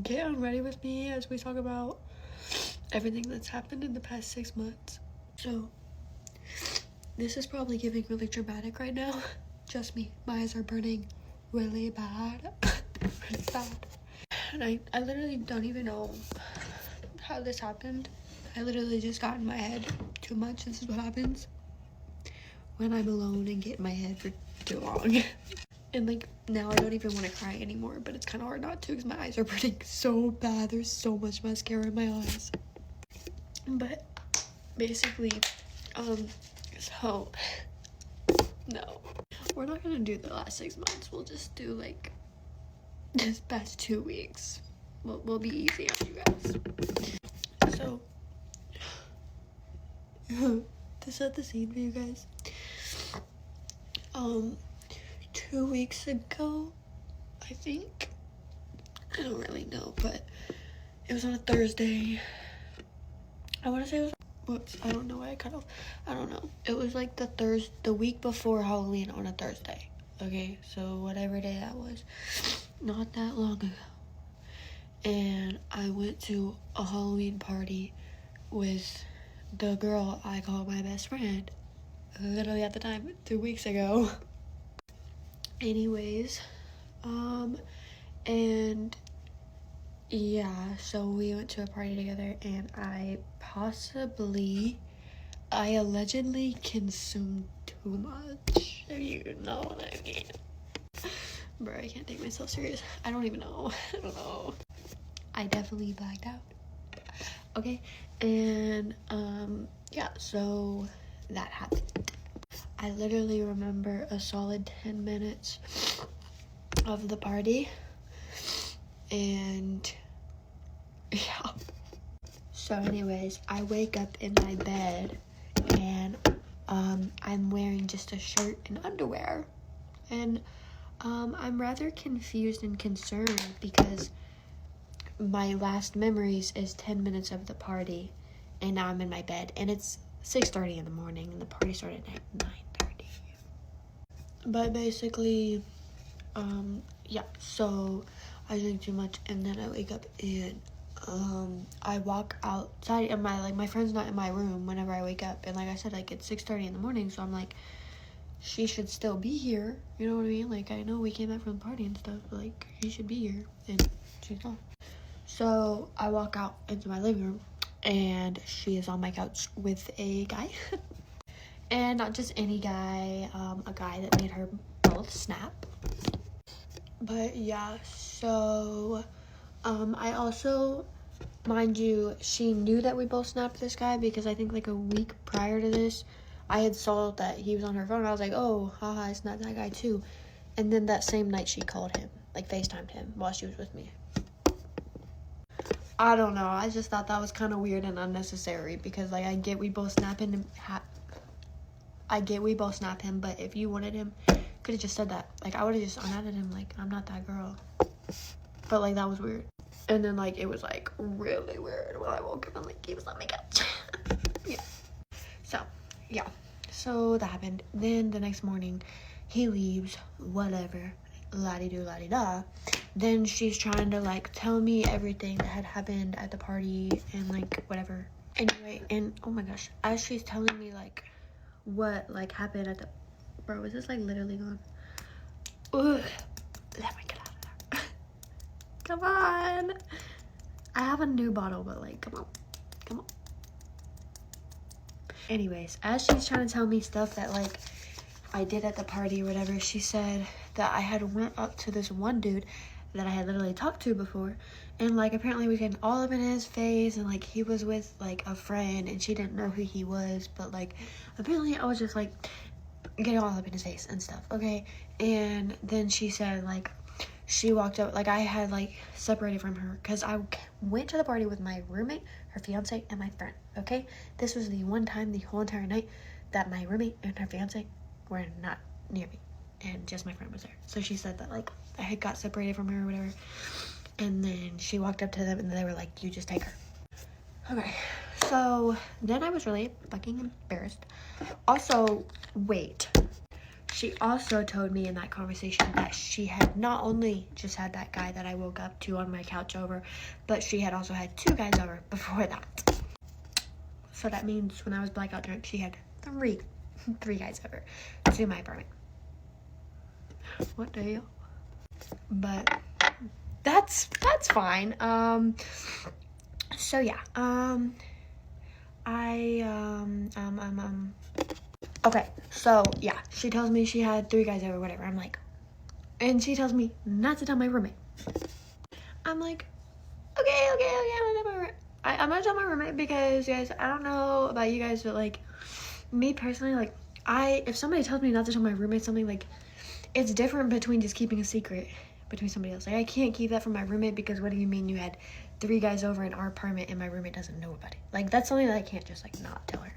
get ready with me as we talk about everything that's happened in the past 6 months. So, this is probably giving really dramatic right now. Just me. My eyes are burning really bad. Really bad. And I literally don't even know how this happened. I literally just got in my head too much. This is what happens when I'm alone and get in my head for too long. And like now I don't even want to cry anymore, but it's kind of hard not to because my eyes are burning so bad. There's so much mascara in my eyes. But basically, so no, we're not gonna do the last 6 months. We'll just do like this past 2 weeks. We'll be easy on you guys. So to set the scene for you guys, 2 weeks ago, I think, I don't really know, but it was on a Thursday. I want to say it was, whoops, I don't know why I cut off. I don't know. It was like the week before Halloween on a Thursday. Okay, so whatever day that was, not that long ago. And I went to a Halloween party with the girl I call my best friend, literally at the time, 2 weeks ago. Anyways, and yeah, so we went to a party together, and I allegedly consumed too much, if you know what I mean. Bro, I can't take myself serious. I don't even know. I don't know. I definitely blacked out. Okay, and yeah, so that happened. I literally remember a solid 10 minutes of the party, and yeah. So anyways, I wake up in my bed, and I'm wearing just a shirt and underwear, and I'm rather confused and concerned because my last memories is 10 minutes of the party, and now I'm in my bed, and it's 6:30 in the morning, and the party started at 9:30. But basically, yeah, so I drink too much, and then I wake up, and I walk outside, and my friend's not in my room whenever I wake up, and like I said, like, it's 6:30 in the morning, so I'm like, she should still be here, you know what I mean? Like, I know we came back from the party and stuff, but like, she should be here, and she's not. So I walk out into my living room, and she is on my couch with a guy. And not just any guy, a guy that made her both snap. But yeah, so I also, mind you, she knew that we both snapped this guy because I think like a week prior to this, I had saw that he was on her phone. I was like, oh, haha, I snapped that guy too. And then that same night she called him, like FaceTimed him while she was with me. I don't know, I just thought that was kind of weird and unnecessary because like I get we both snap him, but if you wanted him, could have just said that. Like, I would have just unadded him, like, I'm not that girl. But like, that was weird. And then like, it was like really weird when I woke up and like, he was on my couch. Yeah. So, yeah. So that happened. Then the next morning, he leaves, whatever, la-di-do, la-di-da. Then she's trying to like tell me everything that had happened at the party and like whatever. Anyway, and oh my gosh, as she's telling me like what like happened at the, bro, is this like literally gone? Ugh. Let me get out of there. Come on. I have a new bottle, but like, come on. Anyways, as she's trying to tell me stuff that like I did at the party or whatever, she said that I had went up to this one dude that I had literally talked to before, and like apparently we getting all up in his face, and like he was with like a friend and she didn't know who he was, but like apparently I was just like getting all up in his face and stuff, okay? And then she said like she walked up, like I had like separated from her because I went to the party with my roommate, her fiance, and my friend, okay? This was the one time the whole entire night that my roommate and her fiance were not near me, and just my friend was there. So she said that like I had got separated from her or whatever, and then she walked up to them and they were like, you just take her. Okay, so then I was really fucking embarrassed. Also, wait, she also told me in that conversation that she had not only just had that guy that I woke up to on my couch over, but she had also had 2 guys over before that. So that means when I was blackout drunk, she had 3 guys over to my apartment. What the hell? But that's fine. So yeah, okay, so yeah, she tells me she had 3 guys over, whatever. I'm like, and she tells me not to tell my roommate. I'm like, okay, I'm gonna tell my roommate because, guys, I don't know about you guys, but like, me personally, like, if somebody tells me not to tell my roommate something, like, it's different between just keeping a secret between somebody else. Like, I can't keep that from my roommate because what do you mean you had 3 guys over in our apartment and my roommate doesn't know about it? Like, that's something that I can't just, like, not tell her.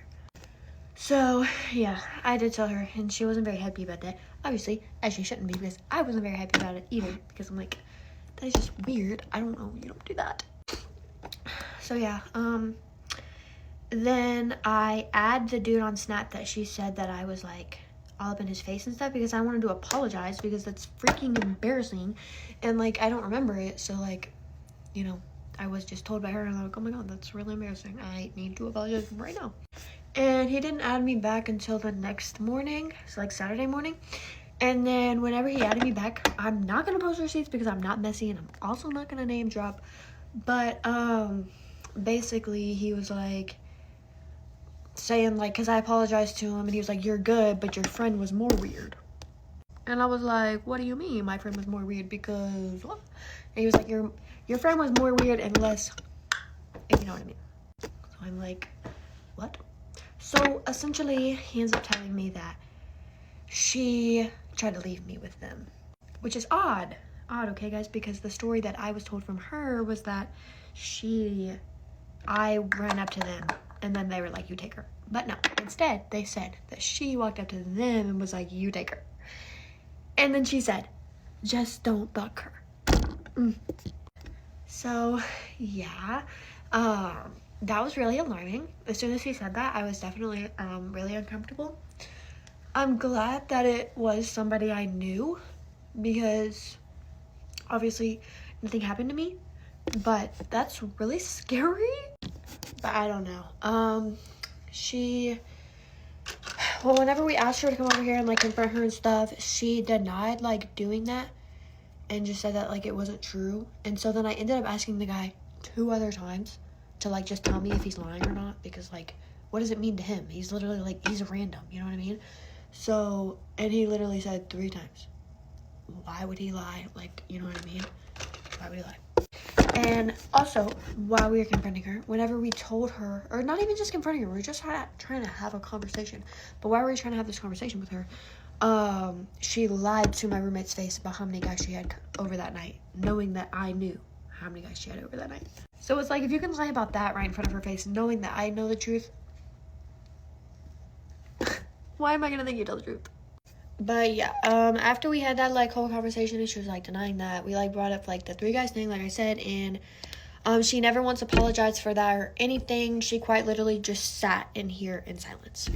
So, yeah, I did tell her, and she wasn't very happy about that. Obviously, as she shouldn't be, because I wasn't very happy about it either, because I'm like, that is just weird. I don't know, you don't do that. So, yeah, then I add the dude on Snap that she said that I was, like, all up in his face and stuff, because I wanted to apologize, because that's freaking embarrassing, and, like, I don't remember it, so, like, you know, I was just told by her, and I'm like, oh my god, that's really embarrassing. I need to apologize right now. And he didn't add me back until the next morning, so like Saturday morning. And then whenever he added me back, I'm not gonna post receipts because I'm not messy, and I'm also not gonna name drop. But basically he was like saying like, because I apologized to him, and he was like, you're good, but your friend was more weird. And I was like, what do you mean my friend was more weird? Because what? And he was like, your friend was more weird and less, if you know what I mean. So I'm like, what? So essentially, he ends up telling me that she tried to leave me with them, which is odd, okay, guys, because the story that I was told from her was that I ran up to them, and then they were like, you take her. But no, instead, they said that she walked up to them and was like, you take her. And then she said, just don't fuck her. So, yeah, that was really alarming. As soon as he said that, I was definitely really uncomfortable. I'm glad that it was somebody I knew, because obviously nothing happened to me, but that's really scary. But I don't know. Whenever we asked her to come over here and like confront her and stuff, she denied like doing that and just said that like it wasn't true. And so then I ended up asking the guy 2 other times to like just tell me if he's lying or not, because like, what does it mean to him? He's literally like, he's random, you know what I mean? So, and he literally said 3 times, why would he lie? Like, you know what I mean? Why would he lie? And also, while we were confronting her, whenever we told her, or not even just confronting her, we were just trying to have a conversation, but while we were trying to have this conversation with her, she lied to my roommate's face about how many guys she had over that night, knowing that I knew how many guys she had over that night. So it's like, if you can lie about that right in front of her face, knowing that I know the truth, why am I gonna think you tell the truth? But yeah, after we had that like whole conversation, and she was like denying that, we like brought up like the 3 guys thing, like I said, and she never once apologized for that or anything. She quite literally just sat in here in silence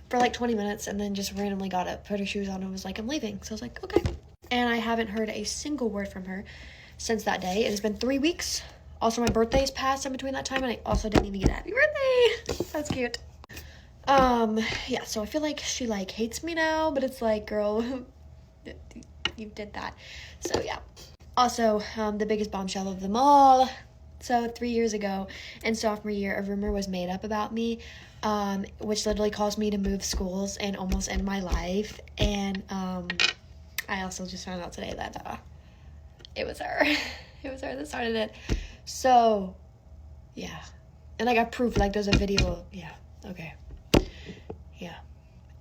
for like 20 minutes, and then just randomly got up, put her shoes on, and was like, I'm leaving. So I was like, okay. And I haven't heard a single word from her since that day. It has been 3 weeks. Also, my birthday's passed in between that time, and I also didn't even get a happy birthday. That's cute. Yeah, so I feel like she like hates me now, but it's like, girl, you did that. So yeah. Also, the biggest bombshell of them all. So 3 years ago, in sophomore year, a rumor was made up about me, which literally caused me to move schools and almost end my life. And I also just found out today that it was her. It was her that started it. So yeah, and I got proof. Like, there's a video. Yeah. Okay. Yeah.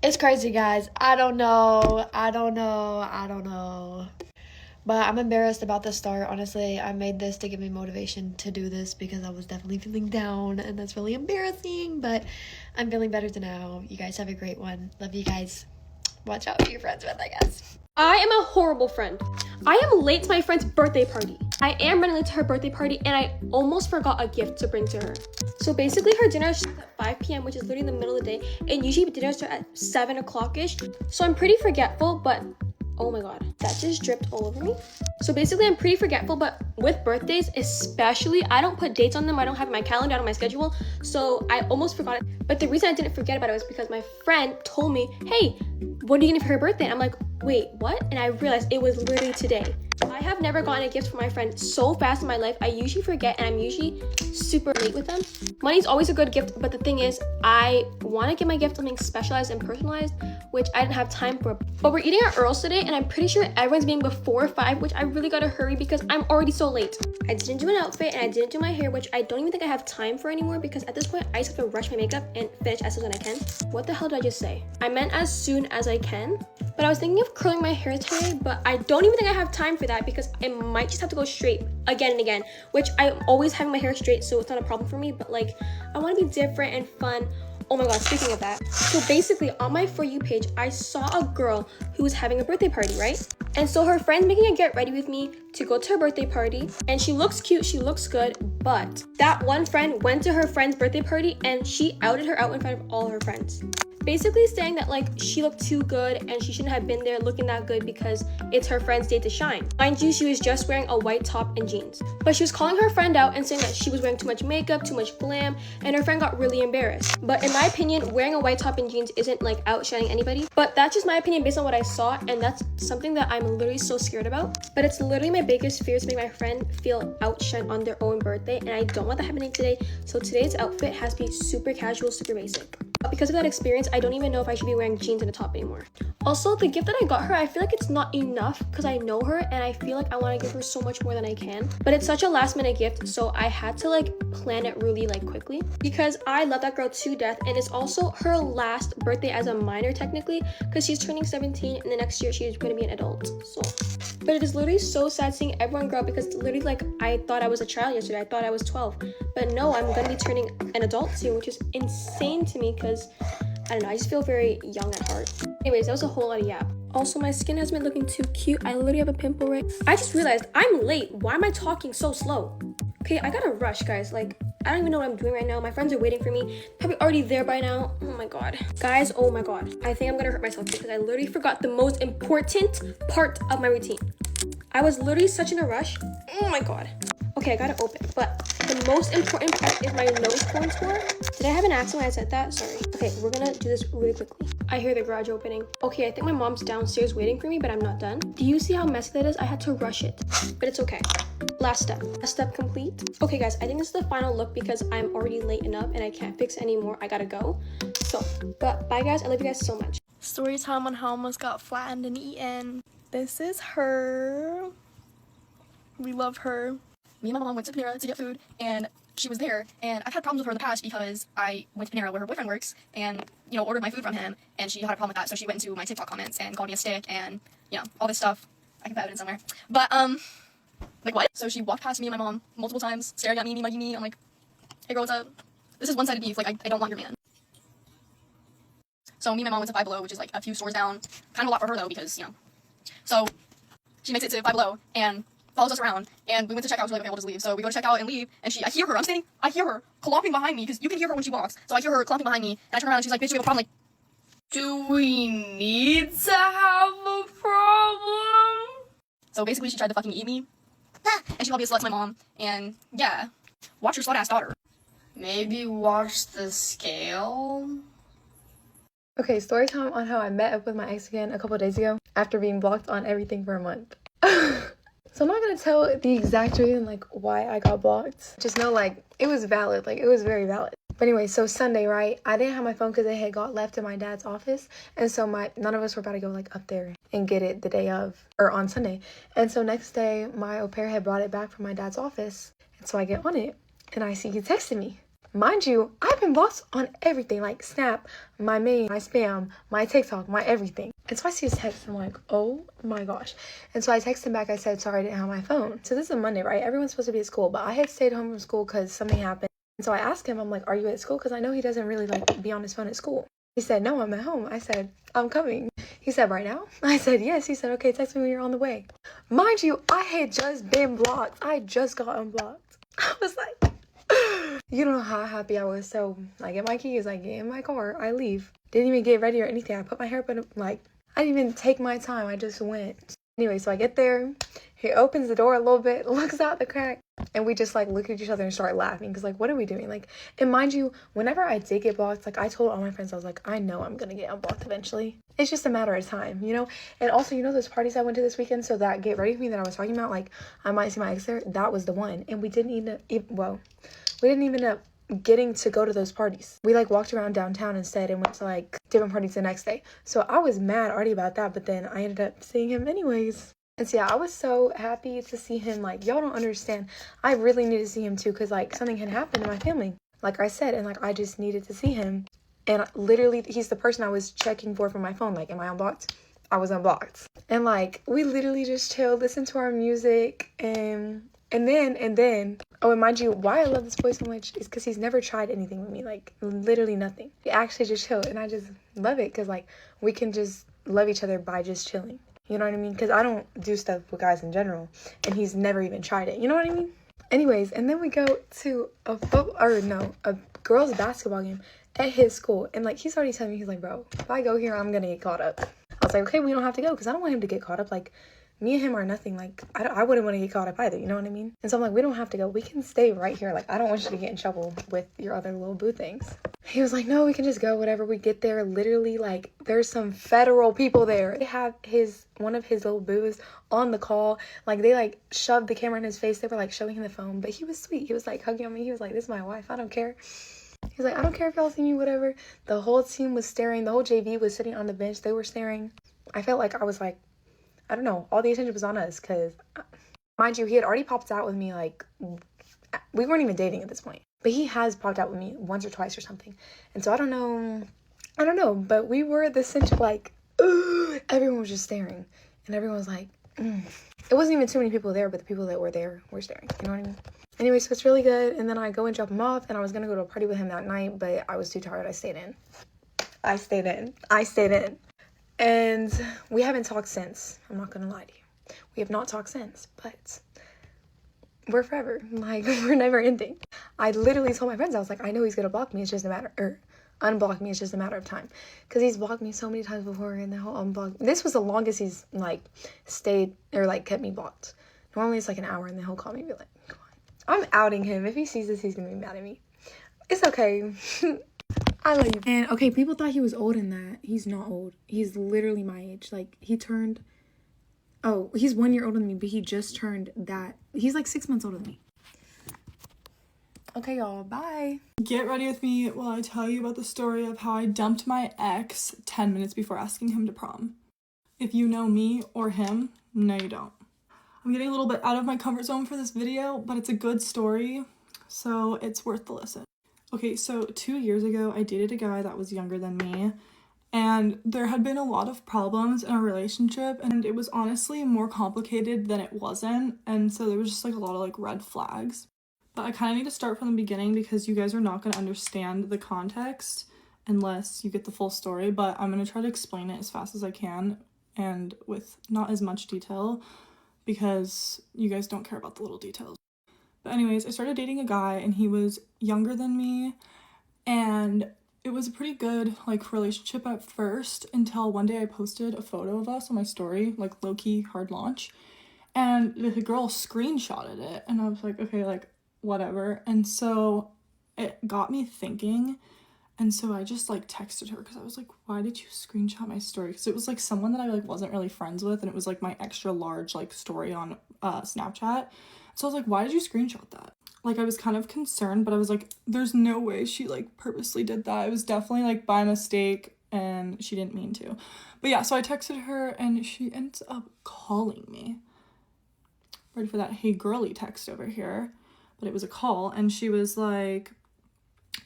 It's crazy, guys. I don't know. But I'm embarrassed about the start. Honestly, I made this to give me motivation to do this because I was definitely feeling down, and that's really embarrassing, but I'm feeling better now. You guys have a great one. Love you guys. Watch out for your friends with, I guess. I am a horrible friend. I am late to my friend's birthday party. I am running late to her birthday party and I almost forgot a gift to bring to her. So basically her dinner starts at 5 p.m. which is literally in the middle of the day, and usually dinner starts at 7 o'clock-ish. So I'm pretty forgetful, but oh my god, that just dripped all over me. So basically I'm pretty forgetful, but with birthdays especially, I don't put dates on them. I don't have my calendar out on my schedule, so I almost forgot it. But the reason I didn't forget about it was because my friend told me, hey, what are you getting for her birthday? And I'm like, wait, what? And I realized it was literally today. I have never gotten a gift from my friend so fast in my life. I usually forget and I'm usually super late with them. Money's always a good gift, but the thing is, I want to give my gift something specialized and personalized, which I didn't have time for. But we're eating at Earl's today and I'm pretty sure everyone's being before 5, which I really gotta hurry because I'm already so late. I didn't do an outfit and I didn't do my hair, which I don't even think I have time for anymore because at this point I just have to rush my makeup and finish as soon as I can. What the hell did I just say? I meant as soon as I can, but I was thinking of curling my hair today, but I don't even think I have time for that because I might just have to go straight again and again, which I'm always having my hair straight, so it's not a problem for me, but like I want to be different and fun. Oh my god, speaking of that, so basically on my For You page, I saw a girl who was having a birthday party, right? And so her friend's making a get ready with me to go to her birthday party, and she looks cute, she looks good, but that one friend went to her friend's birthday party and she outed her out in front of all her friends. Basically saying that like she looked too good and she shouldn't have been there looking that good because it's her friend's day to shine. Mind you, she was just wearing a white top and jeans. But she was calling her friend out and saying that she was wearing too much makeup, too much glam, and her friend got really embarrassed. But in my opinion, wearing a white top and jeans isn't like outshining anybody. But that's just my opinion based on what I saw, and that's something that I'm literally so scared about. But it's literally my biggest fear to make my friend feel outshined on their own birthday, and I don't want that happening today. So today's outfit has to be super casual, super basic. But because of that experience, I don't even know if I should be wearing jeans and a top anymore. Also, the gift that I got her, I feel like it's not enough because I know her and I feel like I want to give her so much more than I can. But it's such a last minute gift, so I had to like plan it really like quickly because I love that girl to death, and it's also her last birthday as a minor technically because she's turning 17 and the next year she's going to be an adult. So, but it is literally so sad seeing everyone grow up because literally like I thought I was a child yesterday. I thought I was 12, but no, I'm going to be turning an adult soon, which is insane to me because I don't know, I just feel very young at heart. Anyways, that was a whole lot of yap. Also, my skin has been looking too cute. I literally have a pimple right. I just realized I'm late. Why am I talking so slow? Okay, I gotta rush, guys. Like, I don't even know what I'm doing right now. My friends are waiting for me. Probably already there by now. Oh my god. Guys, oh my god. I think I'm gonna hurt myself because I literally forgot the most important part of my routine. I was literally such in a rush. Oh my god. Okay, I gotta open, but the most important part is my nose corn score. Did I have an accent when I said that? Sorry. Okay, we're gonna do this really quickly. I hear the garage opening. Okay, I think my mom's downstairs waiting for me, but I'm not done. Do you see how messy that is? I had to rush it, but it's okay. Last step. Last step complete. Okay, guys, I think this is the final look because I'm already late enough and I can't fix anymore. I gotta go. So, but bye, guys. I love you guys so much. Story time on how I almost got flattened and eaten. This is her. We love her. Me and my mom went to Panera to get food, and she was there, and I've had problems with her in the past because I went to Panera where her boyfriend works and, you know, ordered my food from him, and she had a problem with that, so she went into my TikTok comments and called me a stick and, you know, all this stuff. I can put evidence somewhere. But, like what? So she walked past me and my mom multiple times, staring at me, mugging me. I'm like, hey girl, what's up? This is one-sided beef, like, I don't want your man. So me and my mom went to Five Below, which is like a few stores down. Kind of a lot for her though, because, you know. So she makes it to Five Below and follows us around, and we went to check out. So we're like, okay, we'll just leave. So we go to check out and leave, and I hear her. I hear her clomping behind me because you can hear her when she walks. So I hear her clomping behind me, and I turn around and she's like, bitch, we have a problem. Like, do we need to have a problem? So basically, she tried to fucking eat me, and she called me a slut to my mom. And yeah, watch your slut ass daughter. Maybe watch the scale. Okay, story time on how I met up with my ex again a couple of days ago after being blocked on everything for a month. So I'm not gonna tell the exact reason, like, why I got blocked. Just know, like, it was valid. Like, it was very valid. But anyway, so Sunday, right? I didn't have my phone because it had got left in my dad's office. And so none of us were about to go, like, up there and get it the day of, or on Sunday. And so next day, my au pair had brought it back from my dad's office. And so I get on it, and I see he texted me. Mind you, I've been blocked on everything, like Snap, my main, my spam, my TikTok, my everything. And so I see his text, and I'm like, oh my gosh. And so I text him back, I said, sorry, I didn't have my phone. So this is a Monday, right? Everyone's supposed to be at school, but I had stayed home from school because something happened. And so I asked him, I'm like, are you at school? Because I know he doesn't really like be on his phone at school. He said, no, I'm at home. I said, I'm coming. He said, right now? I said, yes. He said, okay, text me when you're on the way. Mind you, I had just been blocked. I just got unblocked. I was like, you don't know how happy I was. So I get my keys, I get in my car, I leave. Didn't even get ready or anything. I put my hair up and like, I didn't even take my time. I just went. Anyway, so I get there. He opens the door a little bit, looks out the crack, and we just like look at each other and start laughing. Cause like, what are we doing? Like, and mind you, whenever I did get blocked, like I told all my friends, I was like, I know I'm gonna get unblocked eventually. It's just a matter of time, you know? And also, you know, those parties I went to this weekend, so that Get Ready For Me that I was talking about, like I might see my ex there, that was the one. And we didn't even end up getting to go to those parties. We like walked around downtown instead and went to like different parties the next day. So I was mad already about that, but then I ended up seeing him anyways. And so yeah, I was so happy to see him. Like, y'all don't understand. I really needed to see him too, because like something had happened in my family, like I said, and like I just needed to see him. And literally, he's the person I was checking for my phone. Like, am I unblocked? I was unblocked. And like, we literally just chilled, listened to our music, and then, oh, and mind you, why I love this boy so much is because he's never tried anything with me, like literally nothing. He actually just chilled, and I just love it because like we can just love each other by just chilling. You know what I mean? Because I don't do stuff with guys in general, and he's never even tried it. You know what I mean? Anyways, and then we go to a girls' basketball game at his school, and like he's already telling me, he's like, bro, if I go here, I'm gonna get caught up. I was like, okay, we don't have to go because I don't want him to get caught up. Like, me and him are nothing. Like, I wouldn't want to get caught up either. You know what I mean? And so I'm like, we don't have to go. We can stay right here. Like, I don't want you to get in trouble with your other little boo things. He was like, no, we can just go. Whatever. We get there, literally, like, there's some federal people there. They have one of his little boos on the call. Like, they, like, shoved the camera in his face. They were, like, showing him the phone. But he was sweet. He was, like, hugging on me. He was like, this is my wife. I don't care. He's like, I don't care if y'all see me, whatever. The whole team was staring. The whole JV was sitting on the bench. They were staring. I felt like I was, like, I don't know, all the attention was on us because, mind you, he had already popped out with me, like, we weren't even dating at this point, but he has popped out with me once or twice or something, and so I don't know, but we were the center, like, everyone was just staring, and everyone was like, It wasn't even too many people there, but the people that were there were staring, you know what I mean? Anyway, so it's really good, and then I go and drop him off, and I was gonna go to a party with him that night, but I was too tired. I stayed in. And we haven't talked since. I'm not gonna lie to you. We have not talked since, but we're forever. Like, we're never ending. I literally told my friends, I was like, I know he's gonna unblock me. It's just a matter of time. Because he's blocked me so many times before, and the whole unblock. This was the longest he's, like, stayed, or, like, kept me blocked. Normally it's, like, an hour, and then he'll call me and be like, come on. I'm outing him. If he sees this, he's gonna be mad at me. It's okay. I love you. And okay, people thought he was old in that. He's not old. He's literally my age. Like, he's 1 year older than me, but he just turned that. He's like 6 months older than me. Okay, y'all, bye. Get ready with me while I tell you about the story of how I dumped my ex 10 minutes before asking him to prom. If you know me or him, no you don't. I'm getting a little bit out of my comfort zone for this video, but it's a good story, so it's worth the listen. Okay, so 2 years ago, I dated a guy that was younger than me, and there had been a lot of problems in our relationship, and it was honestly more complicated than it wasn't, and so there was just like a lot of like red flags. But I kind of need to start from the beginning because you guys are not going to understand the context unless you get the full story, but I'm going to try to explain it as fast as I can and with not as much detail because you guys don't care about the little details. But anyways, I started dating a guy and he was younger than me, and it was a pretty good like relationship at first until one day I posted a photo of us on my story, like low-key hard launch, and the girl screenshotted it, and I was like, okay, like whatever. And so it got me thinking, and so I just like texted her because I was like, why did you screenshot my story? Because it was like someone that I like wasn't really friends with, and it was like my extra large like story on Snapchat. So I was like, why did you screenshot that? Like, I was kind of concerned, but I was like, there's no way she like purposely did that. It was definitely like by mistake and she didn't mean to. But yeah, so I texted her and she ends up calling me. Ready for that hey girly text over here. But it was a call, and she was like,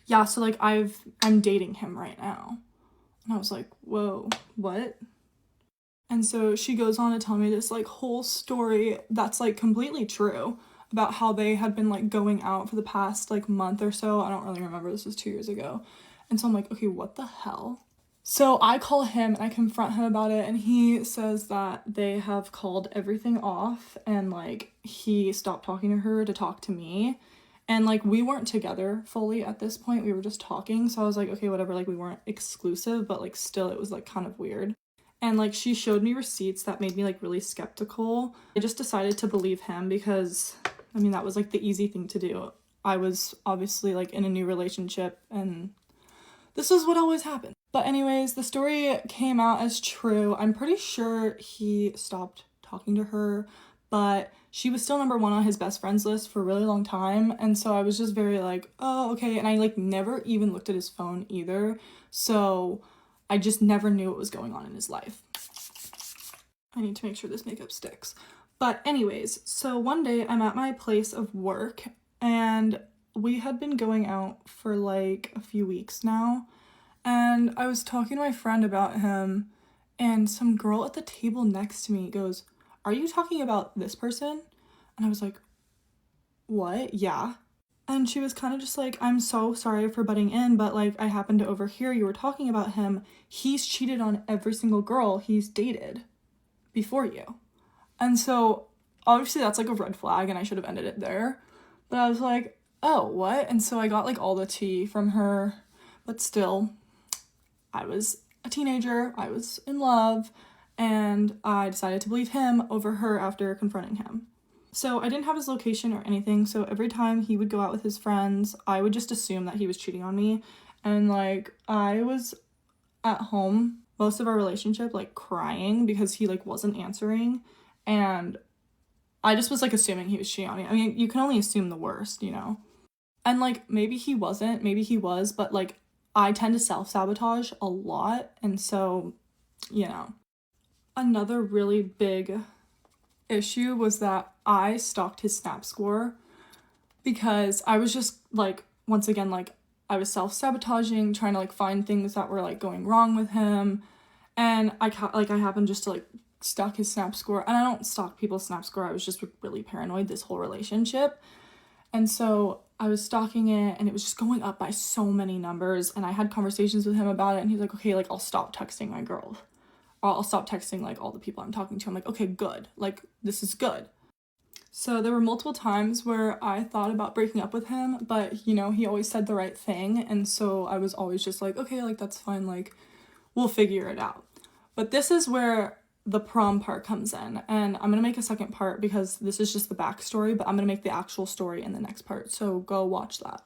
yeah, so like I'm dating him right now. And I was like, whoa, what? And so she goes on to tell me this like whole story that's like completely true about how they had been like going out for the past like month or so. I don't really remember, this was 2 years ago. And so I'm like, okay, what the hell? So I call him and I confront him about it, and he says that they have called everything off and like he stopped talking to her to talk to me. And like we weren't together fully at this point, we were just talking. So I was like, okay, whatever, like we weren't exclusive, but like still it was like kind of weird. And like she showed me receipts that made me like really skeptical. I just decided to believe him because I mean that was like the easy thing to do. I was obviously like in a new relationship and this is what always happened. But anyways, the story came out as true. I'm pretty sure he stopped talking to her, but she was still number one on his best friends list for a really long time. And so I was just very like, oh, okay. And I like never even looked at his phone either. So I just never knew what was going on in his life. I need to make sure this makeup sticks. But anyways, so one day I'm at my place of work and we had been going out for like a few weeks now. And I was talking to my friend about him, and some girl at the table next to me goes, "Are you talking about this person?" And I was like, "What? Yeah." And she was kind of just like, "I'm so sorry for butting in, but like I happened to overhear you were talking about him. He's cheated on every single girl he's dated before you." And so obviously that's like a red flag and I should have ended it there. But I was like, "Oh, what?" And so I got like all the tea from her, but still I was a teenager, I was in love, and I decided to believe him over her after confronting him. So I didn't have his location or anything, so every time he would go out with his friends, I would just assume that he was cheating on me. And like I was at home most of our relationship like crying because he like wasn't answering, and I just was like assuming he was cheating on me. I mean, you can only assume the worst, you know? And like maybe he wasn't, maybe he was, but like I tend to self-sabotage a lot, and so, you know. Another really big issue was that I stalked his Snap score because I was just, like, once again, like, I was self-sabotaging, trying to, like, find things that were, like, going wrong with him, and I happened just to, like, stalk his Snap score, and I don't stalk people's Snap score, I was just really paranoid this whole relationship, and so I was stalking it, and it was just going up by so many numbers, and I had conversations with him about it, and he's like, okay, like, I'll stop texting my girls. I'll stop texting, like, all the people I'm talking to. I'm like, okay, good. Like, this is good. So there were multiple times where I thought about breaking up with him, but, you know, he always said the right thing, and so I was always just like, okay, like, that's fine, like, we'll figure it out. But this is where the prom part comes in, and I'm gonna make a second part because this is just the backstory, but I'm gonna make the actual story in the next part, so go watch that.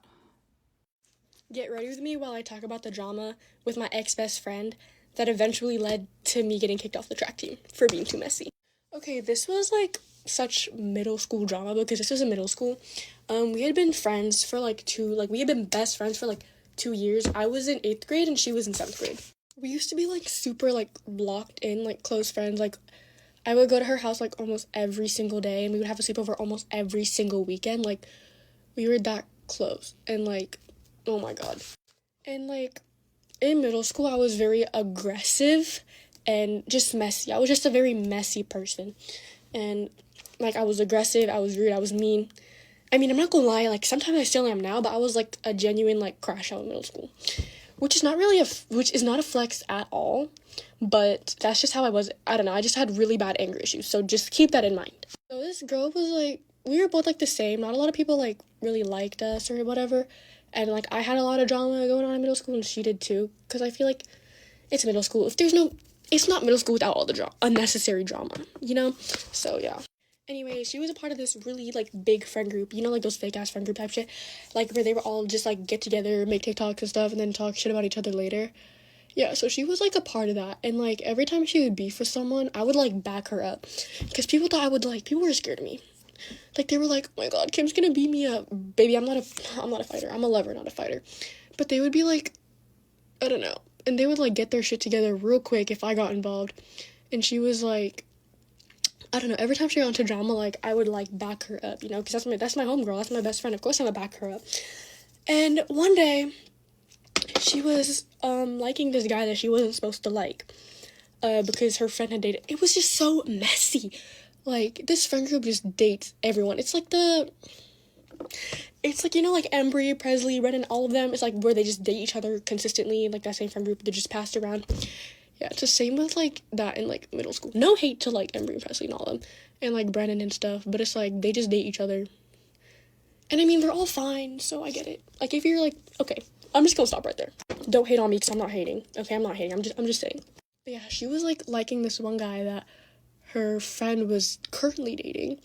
Get ready with me while I talk about the drama with my ex-best friend that eventually led to me getting kicked off the track team for being too messy. Okay, this was like such middle school drama because this was in middle school. We had been friends for we had been best friends for like 2 years. I was in 8th grade and she was in 7th grade. We used to be like super like locked in, like close friends. Like I would go to her house like almost every single day and we would have a sleepover almost every single weekend. Like we were that close and like, oh my God. And like in middle school, I was very aggressive and just messy. I was just a very messy person. And, like, I was aggressive, I was rude, I was mean. I mean, I'm not gonna lie, like, sometimes I still am now, but I was, like, a genuine, like, crash out in middle school. Which is not a flex at all, but that's just how I was. I don't know, I just had really bad anger issues, so just keep that in mind. So this girl was, like, we were both, like, the same. Not a lot of people, like, really liked us or whatever. And, like, I had a lot of drama going on in middle school, and she did, too. Because I feel like it's middle school. It's not middle school without all the unnecessary drama, you know? So, yeah. Anyway, she was a part of this really, like, big friend group. You know, like, those fake-ass friend group type shit? Like, where they were all just, like, get together, make TikToks and stuff, and then talk shit about each other later. Yeah, so she was, like, a part of that. And, like, every time she would beef with someone, I would, like, back her up. Because people were scared of me. Like, they were like, oh my God, Kim's gonna beat me up. Baby, I'm not a fighter. I'm a lover, not a fighter. But they would be like, I don't know. And they would, like, get their shit together real quick if I got involved. And she was like, I don't know, every time she got into drama, like, I would, like, back her up, you know? Because that's my homegirl. That's my best friend. Of course I'm gonna back her up. And one day, she was, liking this guy that she wasn't supposed to like. Because her friend had dated. It was just so messy. Like, this friend group just dates everyone. It's like it's like, you know, like Embry, Presley, Ren, and all of them. It's like where they just date each other consistently, like that same friend group. They're just passed around. Yeah, it's the same with like that in like middle school. No hate to like Embry and Presley and all of them, and like Brennan and stuff. But it's like they just date each other. And I mean, they're all fine, so I get it. Like if you're like, okay, I'm just gonna stop right there. Don't hate on me because I'm not hating. Okay, I'm not hating. I'm just saying. But yeah, she was like liking this one guy that her friend was currently dating,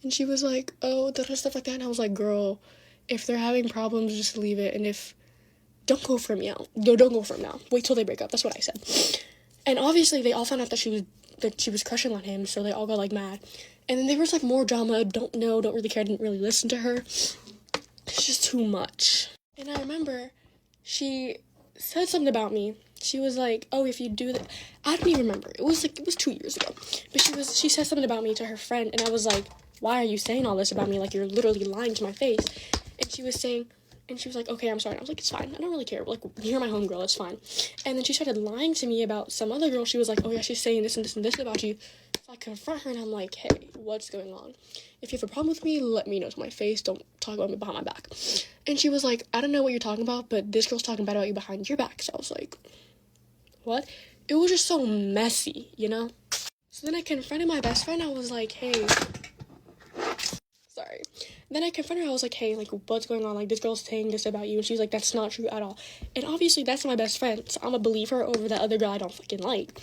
and she was like, oh, that stuff like that. And I was like, girl, if they're having problems, just leave it. And if don't go for him now. Don't go for him now. Wait till they break up. That's what I said. And obviously, they all found out that she was crushing on him, so they all got like mad. And then there was like more drama. Don't really care. Didn't really listen to her. It's just too much. And I remember she said something about me. She was like, oh, if you do that, I don't even remember. It was 2 years ago. But she said something about me to her friend, and I was like, why are you saying all this about me? Like, you're literally lying to my face. And she was like, okay, I'm sorry. And I was like, it's fine. I don't really care. Like, you're my homegirl. It's fine. And then she started lying to me about some other girl. She was like, oh yeah, she's saying this and this and this about you. So I confront her, and I'm like, hey, what's going on? If you have a problem with me, let me know to my face. Don't talk about me behind my back. And she was like, I don't know what you're talking about, but this girl's talking bad about you behind your back. So I was like, what? It was just so messy, you know? So then I confronted my best friend. I was like, hey, sorry. Then I confronted her. I was like, hey, like, what's going on? Like, this girl's saying this about you. And she was like, that's not true at all. And obviously, that's my best friend. So I'm gonna believe her over that other girl I don't fucking like.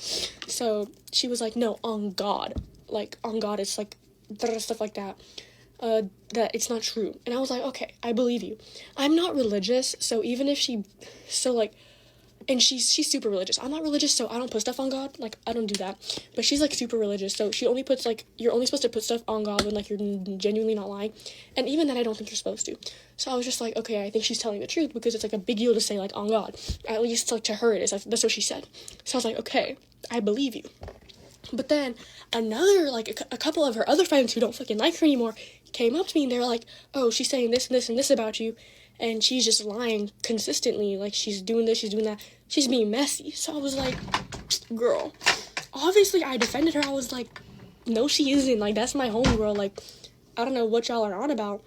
So she was like, no, on God. Like, on God, it's like, stuff like that. That it's not true. And I was like, okay, I believe you. I'm not religious, so even if and she's super religious. I'm not religious, so I don't put stuff on God. Like, I don't do that. But she's, like, super religious, so she only puts, like, you're only supposed to put stuff on God when, like, you're genuinely not lying. And even then, I don't think you're supposed to. So I was just like, okay, I think she's telling the truth, because it's, like, a big deal to say, like, on God. At least, like, to her it is. That's what she said. So I was like, okay, I believe you. But then another, like, a couple of her other friends who don't fucking like her anymore came up to me, and they were like, oh, she's saying this and this and this about you, and she's just lying consistently. Like, she's doing this, she's doing that. She's being messy. So I was like, girl. Obviously, I defended her. I was like, no, she isn't. Like, that's my homegirl. Like, I don't know what y'all are on about.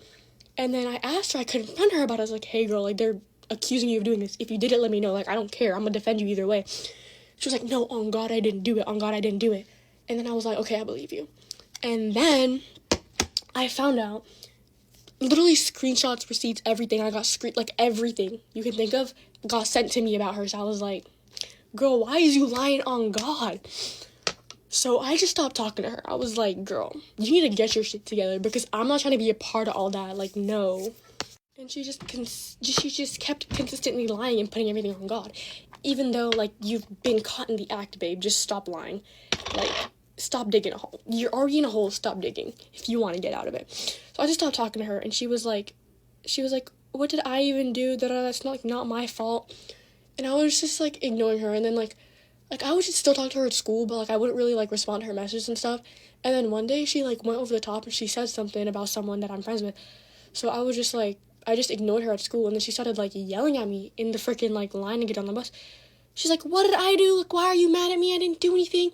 And then I asked her, I confronted her about it. I was like, hey, girl, like, they're accusing you of doing this. If you did it, let me know. Like, I don't care. I'm gonna defend you either way. She was like, no, on God, I didn't do it. On God, I didn't do it. And then I was like, okay, I believe you. And then I found out, literally screenshots, receipts, everything. I got everything you can think of got sent to me about her. So I was like, girl, why is you lying on God? So I just stopped talking to her. I was like, girl, you need to get your shit together, because I'm not trying to be a part of all that. Like, no. And she just kept consistently lying and putting everything on God. Even though, like, you've been caught in the act, babe. Just stop lying. Like, stop digging a hole. You're already in a hole. Stop digging if you want to get out of it. So I just stopped talking to her, and she was like, what did I even do? That's not my fault. And I was just, like, ignoring her. And then, like I would just still talk to her at school, but, like, I wouldn't really, like, respond to her messages and stuff. And then one day she, like, went over the top, and she said something about someone that I'm friends with. So I was just, like, I just ignored her at school, and then she started, like, yelling at me in the freaking, like, line to get on the bus. She's like, what did I do? Like, why are you mad at me? I didn't do anything.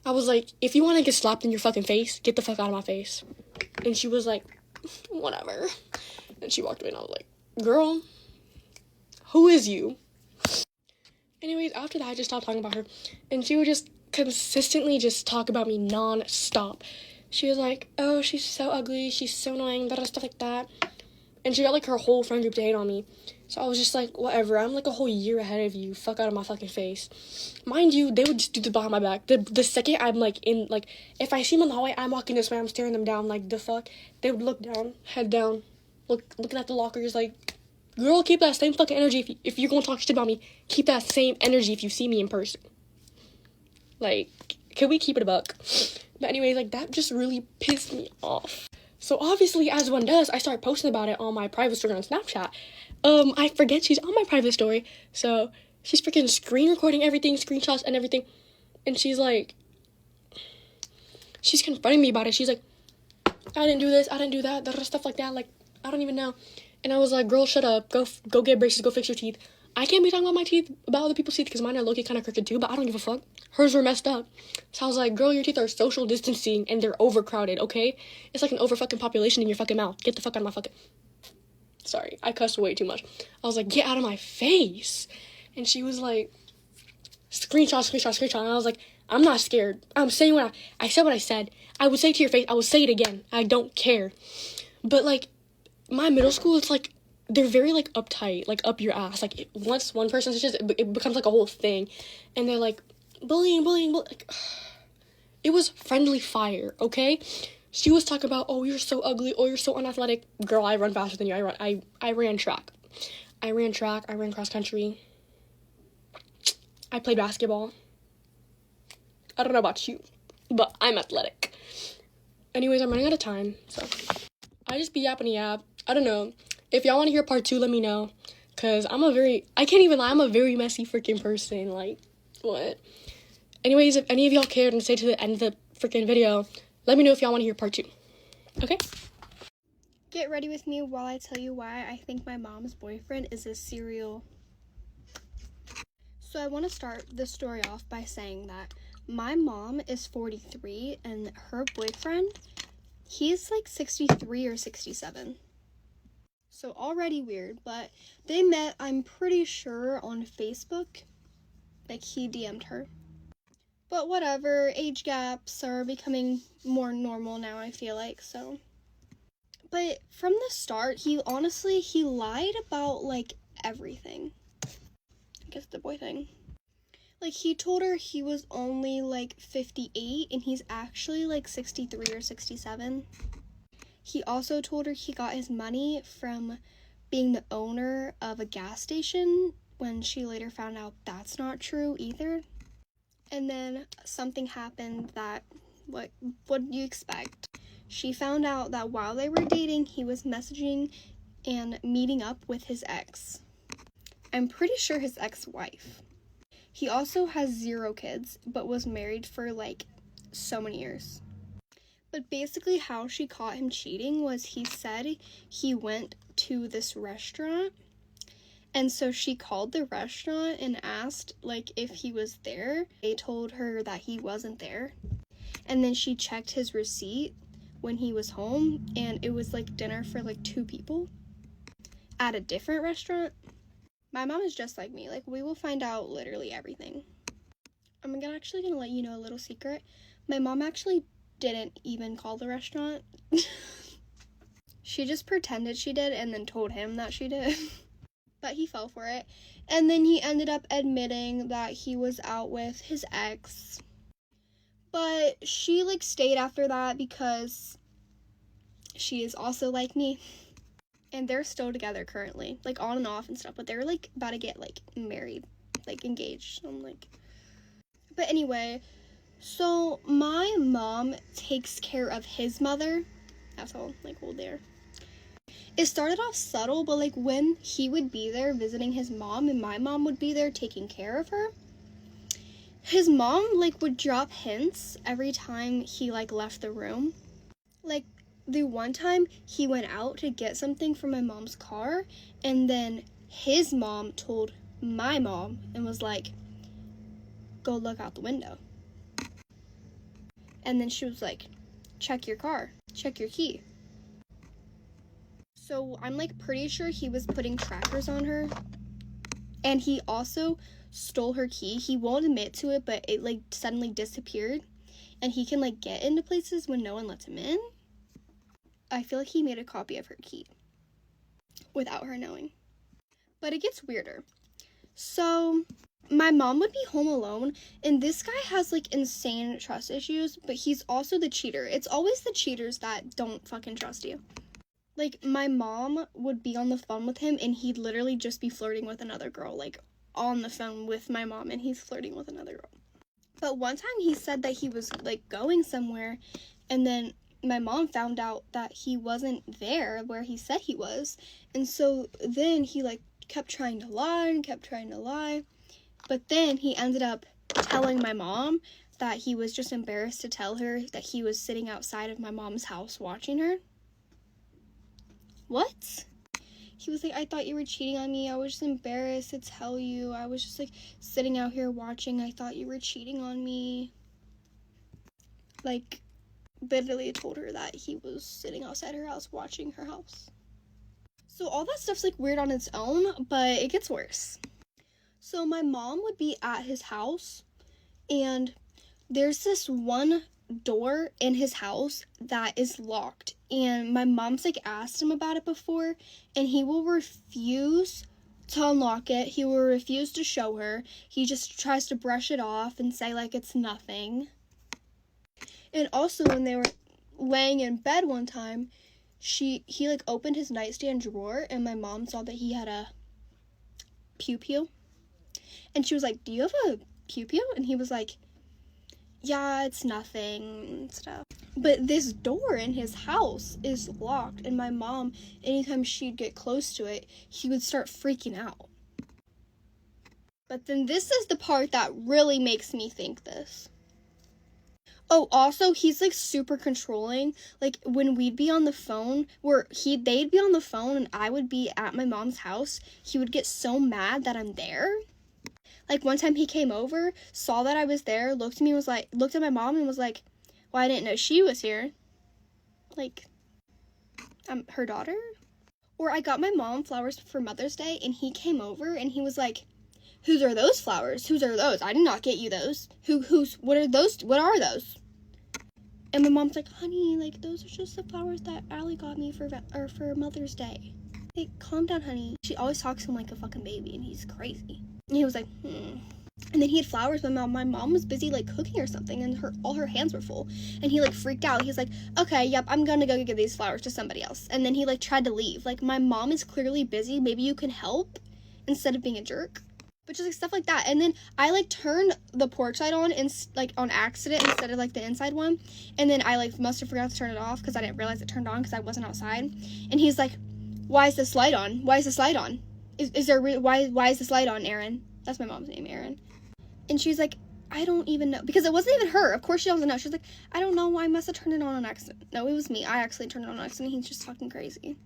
I was like, if you want to get slapped in your fucking face, get the fuck out of my face. And she was like, whatever. And she walked away, and I was like, girl, who is you? Anyways, after that, I just stopped talking about her, and she would just consistently just talk about me non-stop. She was like, oh, she's so ugly, she's so annoying, stuff like that. And she got, like, her whole friend group to hate on me. So I was just like, whatever, I'm, like, a whole year ahead of you. Fuck out of my fucking face. Mind you, they would just do this behind my back. The second I'm, like, if I see them in the hallway, I'm walking this way, I'm staring them down, like, the fuck? They would look down, head down, looking at the lockers, like, girl, keep that same fucking energy. If you're gonna talk shit about me, keep that same energy if you see me in person. Like, can we keep it a buck? But anyways, like, that just really pissed me off. So obviously, as one does, I started posting about it on my private story on Snapchat. I forget she's on my private story, so she's freaking screen recording everything, screenshots and everything, and she's confronting me about it. She's like, I didn't do this, I didn't do that, stuff like that, like, I don't even know. And I was like, girl, shut up, go get braces, go fix your teeth. I can't be talking about my teeth, about other people's teeth, because mine are low-key kind of crooked too, but I don't give a fuck. Hers were messed up. So I was like, girl, your teeth are social distancing, and they're overcrowded, okay? It's like an over-fucking population in your fucking mouth. Get the fuck out of my fucking... Sorry, I cussed way too much. I was like, get out of my face. And she was like, screenshot. And I was like, I'm not scared. I'm saying what I said what I said. I would say it to your face. I will say it again. I don't care. But, like, my middle school, it's like, they're very, like, uptight, like, up your ass. Like, once one person says it becomes, like, a whole thing. And they're like, bullying. Like, it was friendly fire, okay? She was talking about, oh, you're so ugly. Oh, you're so unathletic. Girl, I run faster than you. I ran track. I ran cross country. I played basketball. I don't know about you, but I'm athletic. Anyways, I'm running out of time, so I just be yapping yap. I don't know. If y'all want to hear part 2, let me know, because I can't even lie, I'm a very messy freaking person. Like, what? Anyways, if any of y'all cared and stay to the end of the freaking video, let me know if y'all want to hear part 2. Okay? Get ready with me while I tell you why I think my mom's boyfriend is a serial. So I want to start the story off by saying that my mom is 43 and her boyfriend, he's like 63 or 67. So already weird, but they met, I'm pretty sure, on Facebook. Like, he DM'd her. But whatever, age gaps are becoming more normal now, I feel like, so. But from the start, he lied about, like, everything. I guess the boy thing. Like, he told her he was only, like, 58, and he's actually, like, 63 or 67. He also told her he got his money from being the owner of a gas station, when she later found out that's not true either. And then something happened that, what would you expect? She found out that while they were dating, he was messaging and meeting up with his ex. I'm pretty sure his ex-wife. He also has 0 kids, but was married for, like, so many years. But basically how she caught him cheating was he said he went to this restaurant, and so she called the restaurant and asked, like, if he was there. They told her that he wasn't there. And then she checked his receipt when he was home, and it was, like, dinner for, like, 2 people at a different restaurant. My mom is just like me. Like, we will find out literally everything. I'm actually gonna let you know a little secret. My mom actually didn't even call the restaurant. She just pretended she did and then told him that she did. But he fell for it. And then he ended up admitting that he was out with his ex. But she, like, stayed after that because she is also like me. And they're still together currently, like, on and off and stuff, but they're, like, about to get, like, married, like, engaged. I'm like, but anyway, so my mom takes care of his mother. That's how, like, old they are. It started off subtle, but, like, when he would be there visiting his mom and my mom would be there taking care of her, his mom, like, would drop hints every time he, like, left the room. Like, the one time he went out to get something from my mom's car, and then his mom told my mom and was like, go look out the window. And then she was like, check your car, check your key. So I'm, like, pretty sure he was putting trackers on her. And he also stole her key. He won't admit to it, but it, like, suddenly disappeared. And he can, like, get into places when no one lets him in. I feel like he made a copy of her key without her knowing. But it gets weirder. So my mom would be home alone, and this guy has, like, insane trust issues, but he's also the cheater. It's always the cheaters that don't fucking trust you. Like, my mom would be on the phone with him, and he'd literally just be flirting with another girl, like, on the phone with my mom, and he's flirting with another girl. But one time he said that he was, like, going somewhere, and then my mom found out that he wasn't there where he said he was. And so then he, like, kept trying to lie. But then he ended up telling my mom that he was just embarrassed to tell her that he was sitting outside of my mom's house watching her. What? He was like, I thought you were cheating on me. I was just embarrassed to tell you. I was just, like, sitting out here watching. I thought you were cheating on me. Like, literally told her that he was sitting outside her house watching her house. So all that stuff's like weird on its own, but it gets worse. So my mom would be at his house, and there's this one door in his house that is locked, and my mom's like asked him about it before, and he will refuse to unlock it. He will refuse to show her. He just tries to brush it off and say like it's nothing. And also when they were laying in bed one time, he like opened his nightstand drawer, and my mom saw that he had a pew-pew, and she was like, do you have a pew-pew? And he was like, yeah, it's nothing and stuff. But this door in his house is locked, and my mom, anytime she'd get close to it, he would start freaking out. But then this is the part that really makes me think this. Oh, also, he's like super controlling. Like when we'd be on the phone, they'd be on the phone and I would be at my mom's house, he would get so mad that I'm there. Like one time he came over, saw that I was there, looked at my mom and was like, well, I didn't know she was here. Like, I'm her daughter? Or I got my mom flowers for Mother's Day, and he came over and he was like, whose are those flowers? Whose are those? I did not get you those. What are those? What are those? And my mom's like, honey, like those are just the flowers that Allie got me for Mother's Day. Hey, calm down, honey. She always talks to him like a fucking baby, and he's crazy. And he was like, And then he had flowers, but my mom was busy like cooking or something, and all her hands were full. And he like freaked out. He's like, okay, yep, I'm gonna go give these flowers to somebody else. And then he like tried to leave. Like, my mom is clearly busy. Maybe you can help instead of being a jerk. But just like stuff like that. And then I like turned the porch light on and like on accident instead of like the inside one. And then I like must have forgot to turn it off because I didn't realize it turned on because I wasn't outside. And he's like, why is this light on? Why is this light on? Why is this light on, Erin? That's my mom's name, Erin. And she's like, I don't even know. Because it wasn't even her. Of course she doesn't know. She's like, I don't know. I must have turned it on accident. No, it was me. I actually turned it on accident. He's just talking crazy.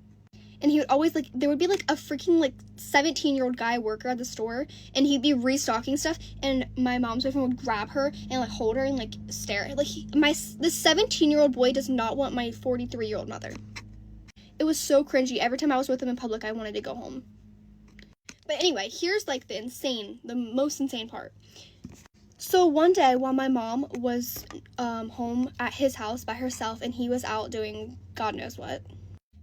And he would always, like, there would be, like, a freaking, like, 17-year-old guy worker at the store. And he'd be restocking stuff. And my mom's boyfriend would grab her and, like, hold her and, like, stare. Like, this 17-year-old boy does not want my 43-year-old mother. It was so cringy. Every time I was with him in public, I wanted to go home. But anyway, here's, like, the most insane part. So one day while my mom was home at his house by herself and he was out doing God knows what,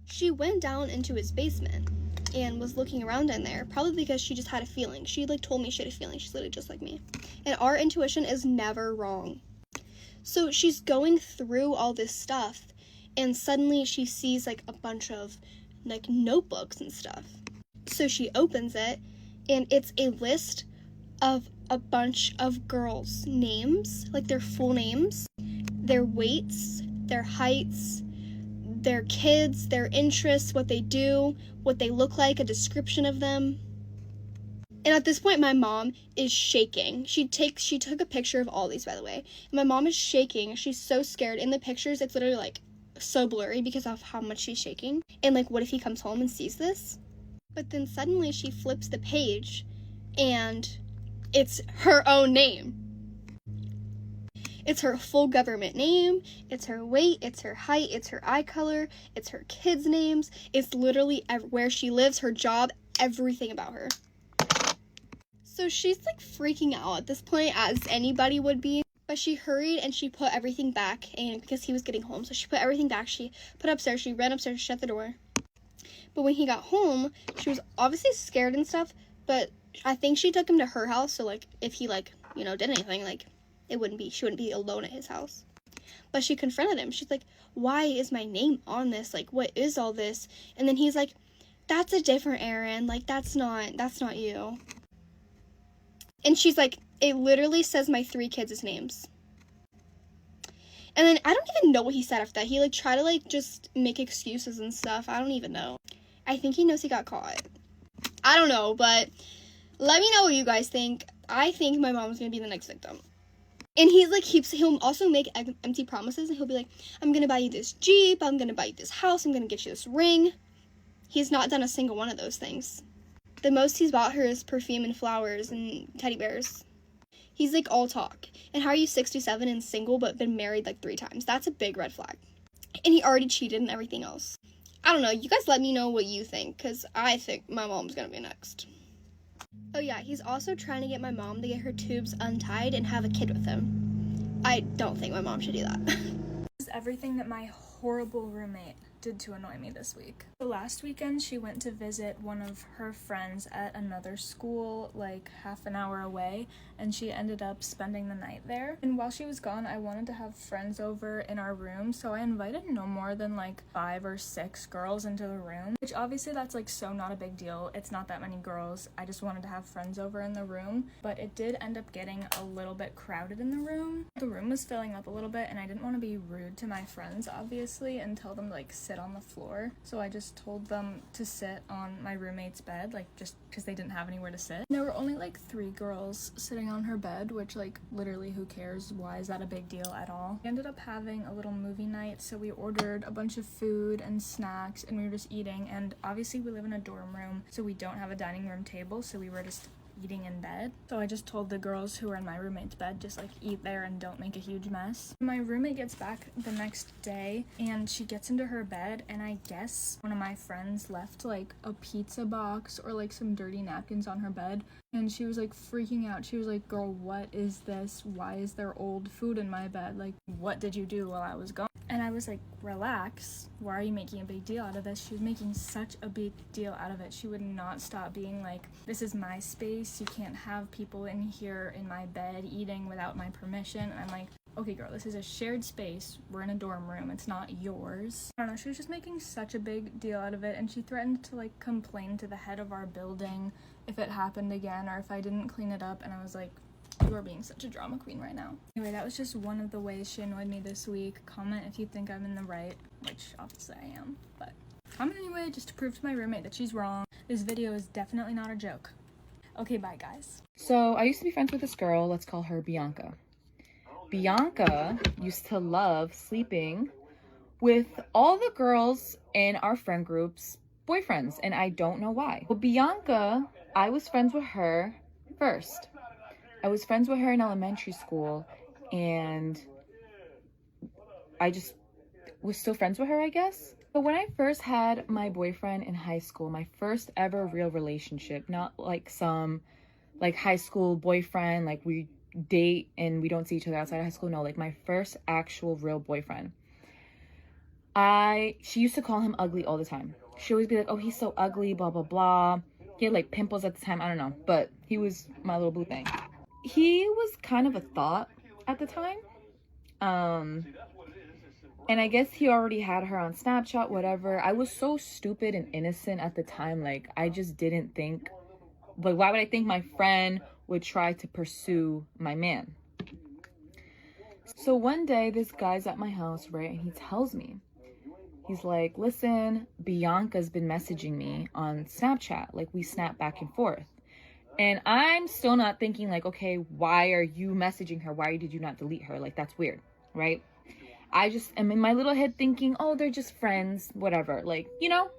she went down into his basement and was looking around in there, probably because she just had a feeling. She like told me she had a feeling. She's literally just like me. And our intuition is never wrong. So she's going through all this stuff and suddenly she sees like a bunch of like notebooks and stuff. So she opens it and it's a list of a bunch of girls' names, like their full names, their weights, their heights, their kids, their interests, what they do, what they look like, a description of them. And at this point, my mom is shaking. She took a picture of all these, by the way. And my mom is shaking. She's so scared. In the pictures, it's literally like so blurry because of how much she's shaking. And like, what if he comes home and sees this? But then suddenly she flips the page and it's her own name. It's her full government name, it's her weight, it's her height, it's her eye color, it's her kids' names, it's literally where she lives, her job, everything about her. So she's like freaking out at this point, as anybody would be, but she hurried and she put everything back, and because he was getting home, so she put everything back, she put upstairs, she ran upstairs, shut the door. But when he got home, she was obviously scared and stuff, but I think she took him to her house, so like if he like, you know, did anything, like she wouldn't be alone at his house. But she confronted him. She's like, why is my name on this? Like, what is all this? And then he's like, that's a different Erin. Like, that's not you. And she's like, it literally says my 3 kids' names. And then I don't even know what he said after that. He like tried to like just make excuses and stuff. I don't even know. I think he knows he got caught. I don't know, but let me know what you guys think. I think my mom's gonna be the next victim. And he's like, he'll also make empty promises, and he'll be like, I'm gonna buy you this Jeep, I'm gonna buy you this house, I'm gonna get you this ring. He's not done a single one of those things. The most he's bought her is perfume and flowers and teddy bears. He's like all talk. And how are you 67 and single but been married like 3 times? That's a big red flag. And he already cheated and everything else. I don't know. You guys let me know what you think, because I think my mom's gonna be next. Oh yeah, he's also trying to get my mom to get her tubes untied and have a kid with him. I don't think my mom should do that. This is everything that my horrible roommate did to annoy me this week. So last weekend she went to visit one of her friends at another school like half an hour away, and she ended up spending the night there. And while she was gone, I wanted to have friends over in our room, so I invited no more than like 5 or 6 girls into the room, which obviously that's like so not a big deal. It's not that many girls. I just wanted to have friends over in the room, but it did end up getting a little bit crowded in the room. The room was filling up a little bit, and I didn't want to be rude to my friends obviously and tell them to like sit on the floor, so I just told them to sit on my roommate's bed, like just because they didn't have anywhere to sit. There were only like 3 girls sitting on her bed, which like literally who cares? Why is that a big deal at all? We ended up having a little movie night, so we ordered a bunch of food and snacks and we were just eating, and obviously we live in a dorm room, so we don't have a dining room table, so we were just eating in bed. So I just told the girls who were in my roommate's bed, just like eat there and don't make a huge mess. My roommate gets back the next day and she gets into her bed, and I guess one of my friends left like a pizza box or like some dirty napkins on her bed, and she was like freaking out. She was like, girl, what is this? Why is there old food in my bed? Like, what did you do while I was gone? And I was like, relax, why are you making a big deal out of this? She was making such a big deal out of it. She would not stop being like, this is my space, you can't have people in here in my bed eating without my permission. And I'm like, okay girl, this is a shared space, we're in a dorm room, it's not yours. I don't know, she was just making such a big deal out of it, and she threatened to like complain to the head of our building if it happened again or if I didn't clean it up, and I was like, you are being such a drama queen right now. Anyway, that was just one of the ways she annoyed me this week. Comment if you think I'm in the right, which obviously I am, but comment anyway just to prove to my roommate that she's wrong. This video is definitely not a joke. Okay, bye guys. So I used to be friends with this girl, let's call her Bianca. Bianca used to love sleeping with all the girls in our friend group's boyfriends, and I don't know why. Well, Bianca, I was friends with her first. I was friends with her in elementary school, and I just was still friends with her, I guess. But when I first had my boyfriend in high school, my first ever real relationship, not like some like high school boyfriend, like we date and we don't see each other outside of high school. No, like my first actual real boyfriend. She used to call him ugly all the time. She always be like, oh, he's so ugly, blah, blah, blah. He had like pimples at the time, I don't know, but he was my little blue thing. He was kind of a thought at the time. And I guess he already had her on Snapchat, whatever. I was so stupid and innocent at the time. Like, I just didn't think, like, why would I think my friend would try to pursue my man? So one day, this guy's at my house, right? And he tells me, he's like, listen, Bianca's been messaging me on Snapchat. Like, we snap back and forth. And I'm still not thinking like, okay, why are you messaging her? Why did you not delete her? Like, that's weird, right? I just am in my little head thinking, oh, they're just friends, whatever, like, you know?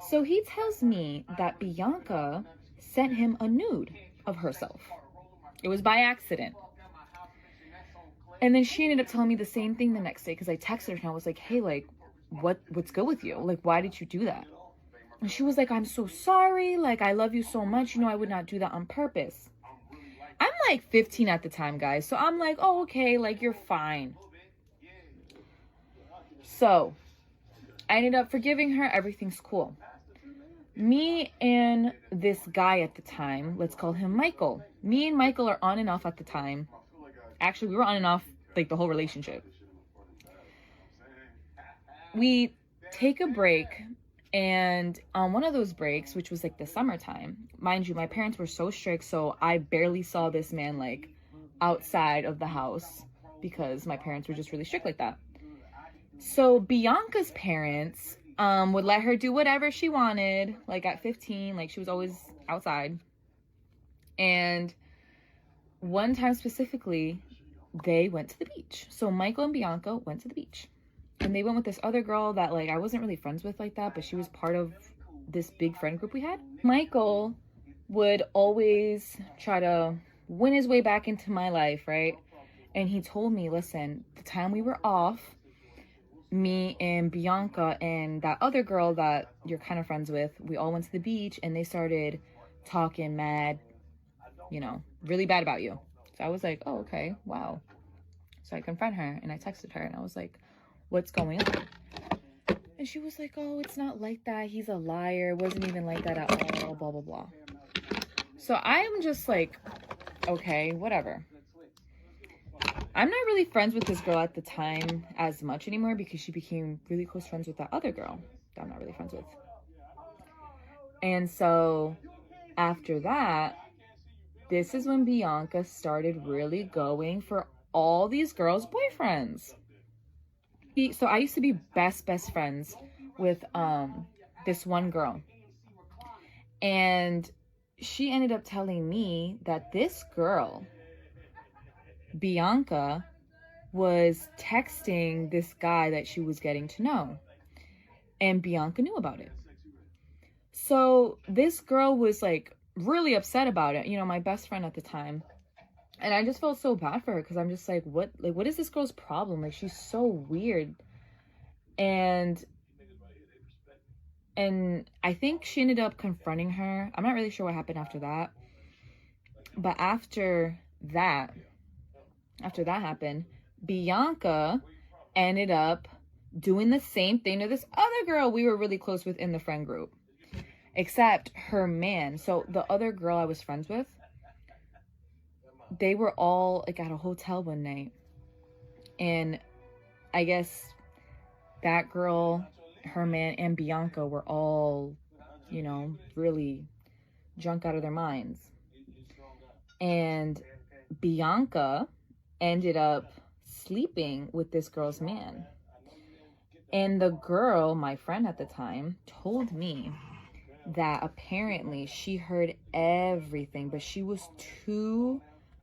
So he tells me that Bianca sent him a nude of herself. It was by accident. And then she ended up telling me the same thing the next day, because I texted her and I was like, hey, like, what's good with you? Like, why did you do that? And she was like, I'm so sorry. Like, I love you so much. You know, I would not do that on purpose. I'm like 15 at the time, guys. So I'm like, oh, okay, like, you're fine. So I ended up forgiving her. Everything's cool. Me and this guy at the time, let's call him Michael. Me and Michael are on and off at the time. Actually, we were on and off like the whole relationship. We take a break, and on one of those breaks, which was like the summertime, mind you, my parents were so strict, so I barely saw this man like outside of the house because my parents were just really strict like that. So Bianca's parents would let her do whatever she wanted, like at 15, like she was always outside. And one time specifically, they went to the beach. So Michael and Bianca went to the beach. And they went with this other girl that like I wasn't really friends with like that, but she was part of this big friend group we had. Michael would always try to win his way back into my life, right? And he told me, listen, the time we were off, me and Bianca and that other girl that you're kind of friends with, we all went to the beach and they started talking mad, you know, really bad about you. So I was like, oh, okay, wow. So I confront her and I texted her and I was like, what's going on? And she was like, oh, it's not like that. He's a liar. It wasn't even like that at all, blah, blah, blah. So I'm just like, okay, whatever. I'm not really friends with this girl at the time as much anymore because she became really close friends with that other girl that I'm not really friends with. And so after that, this is when Bianca started really going for all these girls' boyfriends. So I used to be best friends with this one girl. And she ended up telling me that this girl, Bianca, was texting this guy that she was getting to know. And Bianca knew about it. So this girl was like really upset about it, you know, my best friend at the time. And I just felt so bad for her because I'm just like, what is this girl's problem? Like, she's so weird. And I think she ended up confronting her. I'm not really sure what happened after that. But after that happened, Bianca ended up doing the same thing to this other girl we were really close with in the friend group. Except her man. So the other girl I was friends with, they were all like at a hotel one night. And I guess that girl, her man, and Bianca were all, you know, really drunk out of their minds. And Bianca ended up sleeping with this girl's man. And the girl, my friend at the time, told me that apparently she heard everything, but she was too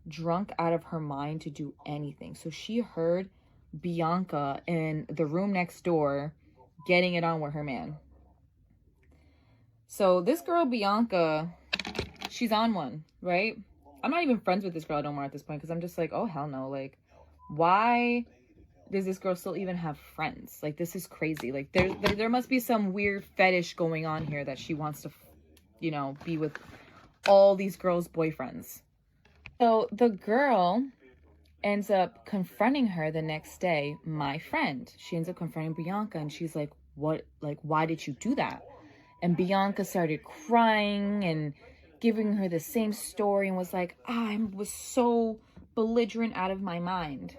drunk out of her mind to do anything. So she heard Bianca in the room next door getting it on with her man. So this girl, Bianca, she's on one, right? I'm not even friends with this girl no more at this point because I'm just like, oh, hell no. Like, why does this girl still even have friends? Like, this is crazy. Like, there must be some weird fetish going on here that she wants to, you know, be with all these girls' boyfriends. So the girl ends up confronting her the next day, my friend. She ends up confronting Bianca and she's like, what, like, why did you do that? And Bianca started crying and giving her the same story and was like, I was so belligerent out of my mind.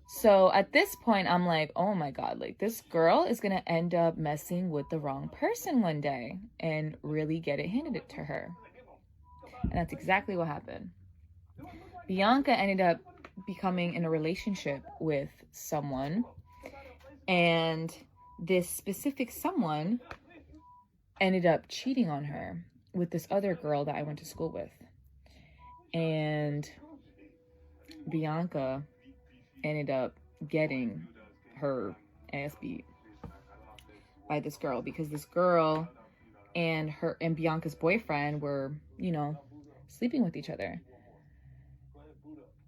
So at this point, I'm like, oh my God, like this girl is going to end up messing with the wrong person one day and really get it handed to her. And that's exactly what happened. Bianca ended up becoming in a relationship with someone, and this specific someone ended up cheating on her with this other girl that I went to school with. And Bianca ended up getting her ass beat by this girl because this girl and Bianca's boyfriend were, you know, sleeping with each other.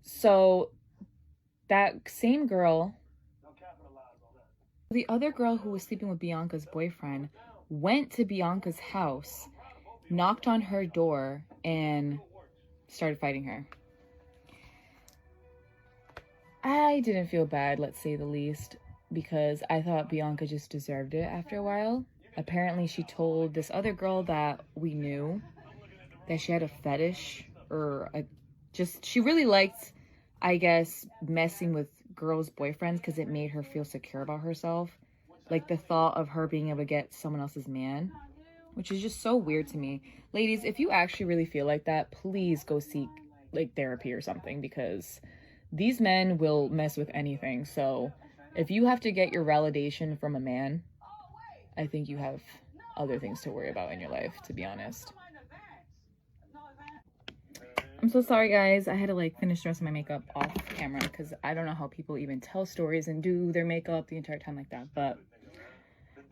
So that same girl, the other girl who was sleeping with Bianca's boyfriend, went to Bianca's house, knocked on her door, and started fighting her. I didn't feel bad, let's say the least, because I thought Bianca just deserved it after a while. Apparently she told this other girl that we knew that she had a fetish, or she really liked, I guess, messing with girls' boyfriends because it made her feel secure about herself. Like the thought of her being able to get someone else's man, which is just so weird to me. Ladies, if you actually really feel like that, please go seek like therapy or something, because these men will mess with anything. So if you have to get your validation from a man, I think you have other things to worry about in your life, to be honest. I'm so sorry, guys. I had to like finish the rest of my makeup off camera because I don't know how people even tell stories and do their makeup the entire time like that. But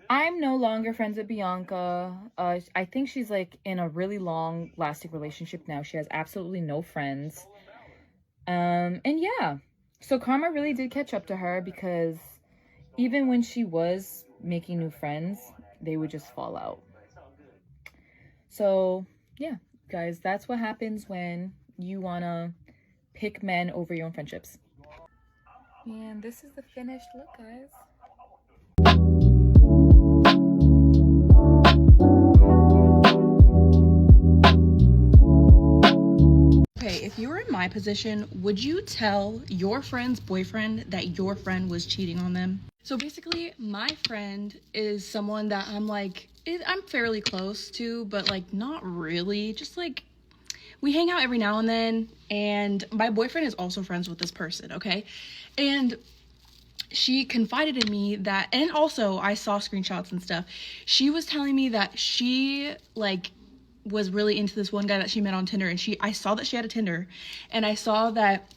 I'm no longer friends with Bianca. I think she's like in a really long lasting relationship now. She has absolutely no friends. And yeah, so karma really did catch up to her because even when she was making new friends, they would just fall out. So yeah, guys, that's what happens when you wanna pick men over your own friendships. And this is the finished look, guys. Okay, if you were in my position, would you tell your friend's boyfriend that your friend was cheating on them? So basically, my friend is someone that I'm fairly close to, but like not really. Just like we hang out every now and then, and my boyfriend is also friends with this person, okay? And she confided in me that, and also I saw screenshots and stuff. She was telling me that she like was really into this one guy that she met on Tinder, and I saw that she had a Tinder, and I saw that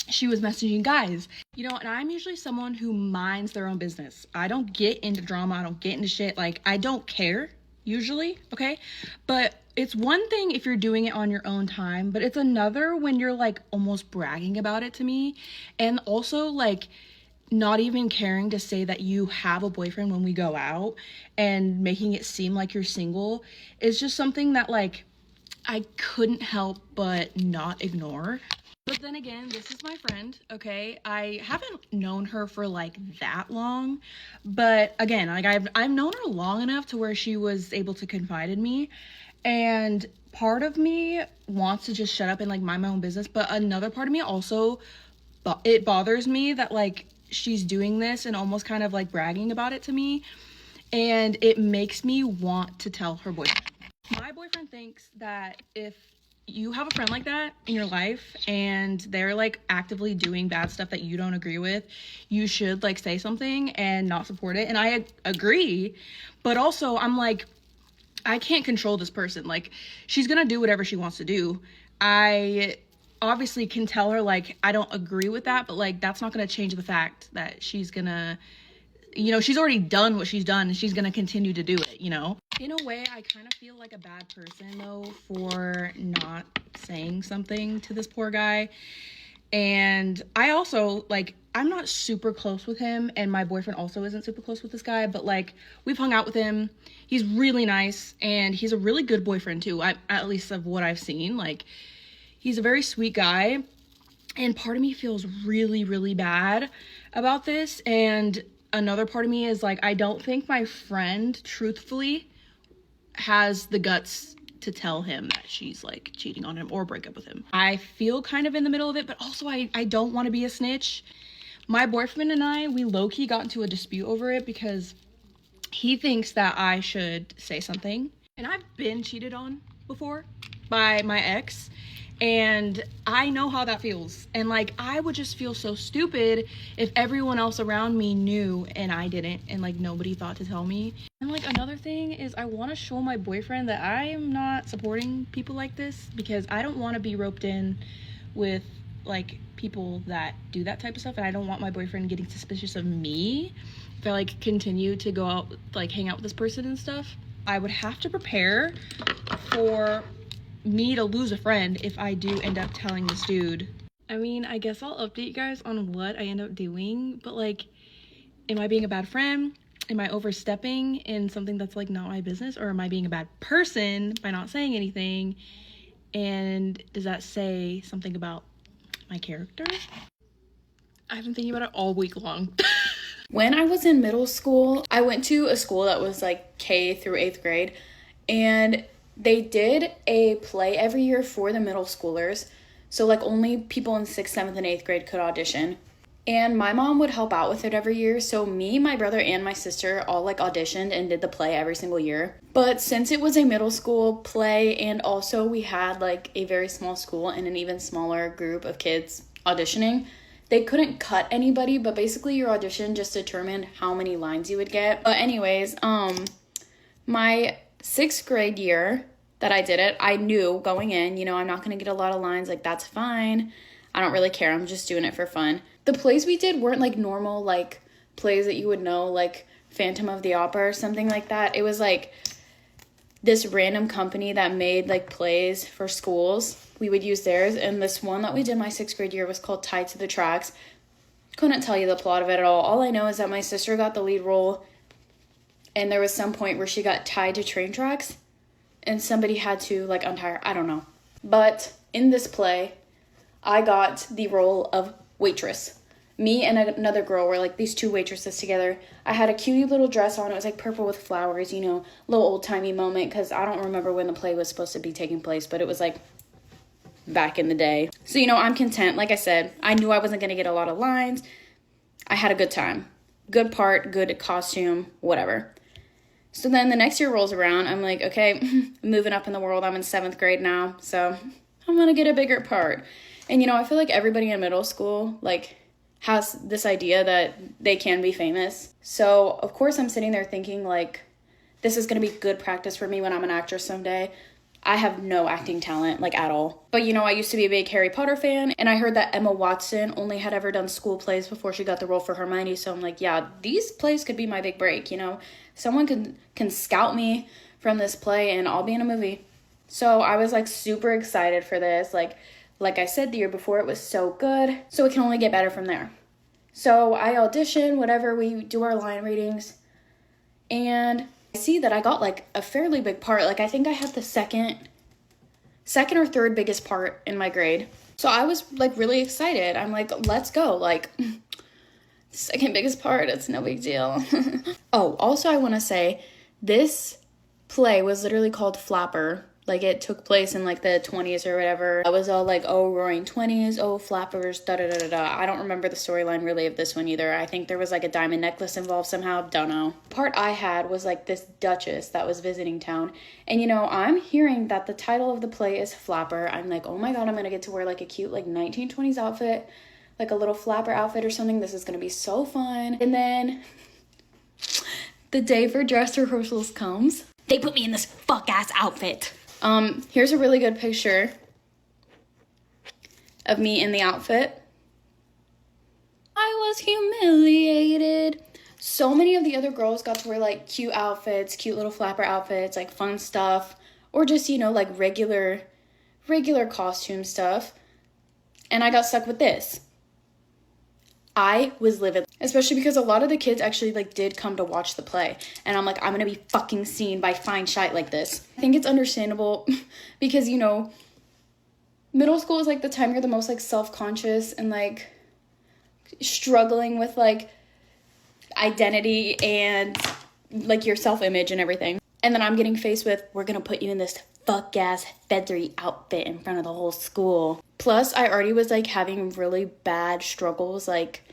she was messaging guys, you know, and I'm usually someone who minds their own business. I don't get into drama. I don't get into shit. Like, I don't care usually, okay? But it's one thing if you're doing it on your own time, but it's another when you're like almost bragging about it to me, and also like not even caring to say that you have a boyfriend when we go out and making it seem like you're single is just something that like I couldn't help but not ignore. But then again, this is my friend, okay? I haven't known her for like that long, but again, like I've known her long enough to where she was able to confide in me, and part of me wants to just shut up and like mind my own business, but another part of me also, it bothers me that like she's doing this and almost kind of like bragging about it to me, and it makes me want to tell her boyfriend. My boyfriend thinks that if you have a friend like that in your life and they're like actively doing bad stuff that you don't agree with, you should like say something and not support it. And I agree, but also I'm like, I can't control this person. Like, she's gonna do whatever she wants to do. I obviously can tell her like I don't agree with that, but like that's not gonna change the fact that she's gonna, you know, she's already done what she's done and she's gonna continue to do it, you know? In a way, I kind of feel like a bad person though for not saying something to this poor guy. And I also, like, I'm not super close with him, and my boyfriend also isn't super close with this guy, but like we've hung out with him. He's really nice, and he's a really good boyfriend too, at least of what I've seen. Like, he's a very sweet guy, and part of me feels really, really bad about this, and another part of me is like, I don't think my friend truthfully has the guts to tell him that she's like cheating on him or break up with him. I feel kind of in the middle of it, but also I don't want to be a snitch. My boyfriend and I, we low-key got into a dispute over it because he thinks that I should say something. And I've been cheated on before by my ex, and I know how that feels. And like, I would just feel so stupid if everyone else around me knew and I didn't, and like nobody thought to tell me. And like, another thing is I want to show my boyfriend that I am not supporting people like this, because I don't want to be roped in with like people that do that type of stuff, and I don't want my boyfriend getting suspicious of me if I like continue to go out, like hang out with this person and stuff. I would have to prepare for me to lose a friend if I do end up telling this dude. I mean, I guess I'll update you guys on what I end up doing, but like, am I being a bad friend? Am I overstepping in something that's like not my business? Or am I being a bad person by not saying anything? And does that say something about my character? I've been thinking about it all week long. When I was in middle school, I went to a school that was like K through 8th grade, and they did a play every year for the middle schoolers. So like only people in 6th, 7th, and 8th grade could audition. And my mom would help out with it every year. So me, my brother, and my sister all like auditioned and did the play every single year. But since it was a middle school play, and also we had like a very small school and an even smaller group of kids auditioning, they couldn't cut anybody, but basically your audition just determined how many lines you would get. But anyways, my 6th grade year that I did it, I knew going in, you know, I'm not going to get a lot of lines. Like, that's fine. I don't really care. I'm just doing it for fun. The plays we did weren't like normal, like plays that you would know, like Phantom of the Opera or something like that. It was like this random company that made like plays for schools. We would use theirs. And this one that we did my 6th grade year was called Tied to the Tracks. Couldn't tell you the plot of it at all. All I know is that my sister got the lead role, and there was some point where she got tied to train tracks, and somebody had to, like, untie her. I don't know. But in this play, I got the role of waitress. Me and another girl were, like, these two waitresses together. I had a cutie little dress on. It was, like, purple with flowers, you know, little old-timey moment, because I don't remember when the play was supposed to be taking place, but it was, like, back in the day. So, you know, I'm content. Like I said, I knew I wasn't going to get a lot of lines. I had a good time. Good part, good costume, whatever. So then the next year rolls around. I'm like, okay, moving up in the world. I'm in 7th grade now, so I'm going to get a bigger part. And, you know, I feel like everybody in middle school, like, has this idea that they can be famous. So, of course, I'm sitting there thinking, like, this is going to be good practice for me when I'm an actress someday. I have no acting talent, like, at all. But, you know, I used to be a big Harry Potter fan, and I heard that Emma Watson only had ever done school plays before she got the role for Hermione, so I'm like, yeah, these plays could be my big break, you know? Someone can scout me from this play, and I'll be in a movie. So I was, like, super excited for this. Like I said, the year before, it was so good, so it can only get better from there. So I audition, whatever, we do our line readings, and I see that I got, like, a fairly big part. Like, I think I had the second or third biggest part in my grade. So I was, like, really excited. I'm like, let's go. Like, second biggest part, it's no big deal. Oh, also I want to say, this play was literally called Flapper. Like, it took place in, like, the 20s or whatever. I was all like, oh, roaring 20s, oh, flappers, da-da-da-da-da. I don't remember the storyline really of this one either. I think there was, like, a diamond necklace involved somehow. Don't know. Part I had was, like, this duchess that was visiting town. And, you know, I'm hearing that the title of the play is Flapper. I'm like, oh my god, I'm gonna get to wear, like, a cute, like, 1920s outfit. Like, a little flapper outfit or something. This is gonna be so fun. And then the day for dress rehearsals comes. They put me in this fuck-ass outfit. Here's a really good picture of me in the outfit. I was humiliated. So many of the other girls got to wear, like, cute outfits, cute little flapper outfits, like, fun stuff, or just, you know, like, regular costume stuff. And I got stuck with this. I was livid, especially because a lot of the kids actually, like, did come to watch the play, and I'm like, I'm gonna be fucking seen by fine shite like this. I think it's understandable because, you know, middle school is, like, the time you're the most, like, self-conscious and, like, struggling with, like, identity and, like, your self-image and everything. And then I'm getting faced with, we're gonna put you in this fuck-ass feathery outfit in front of the whole school. Plus, I already was, like, having really bad struggles, like,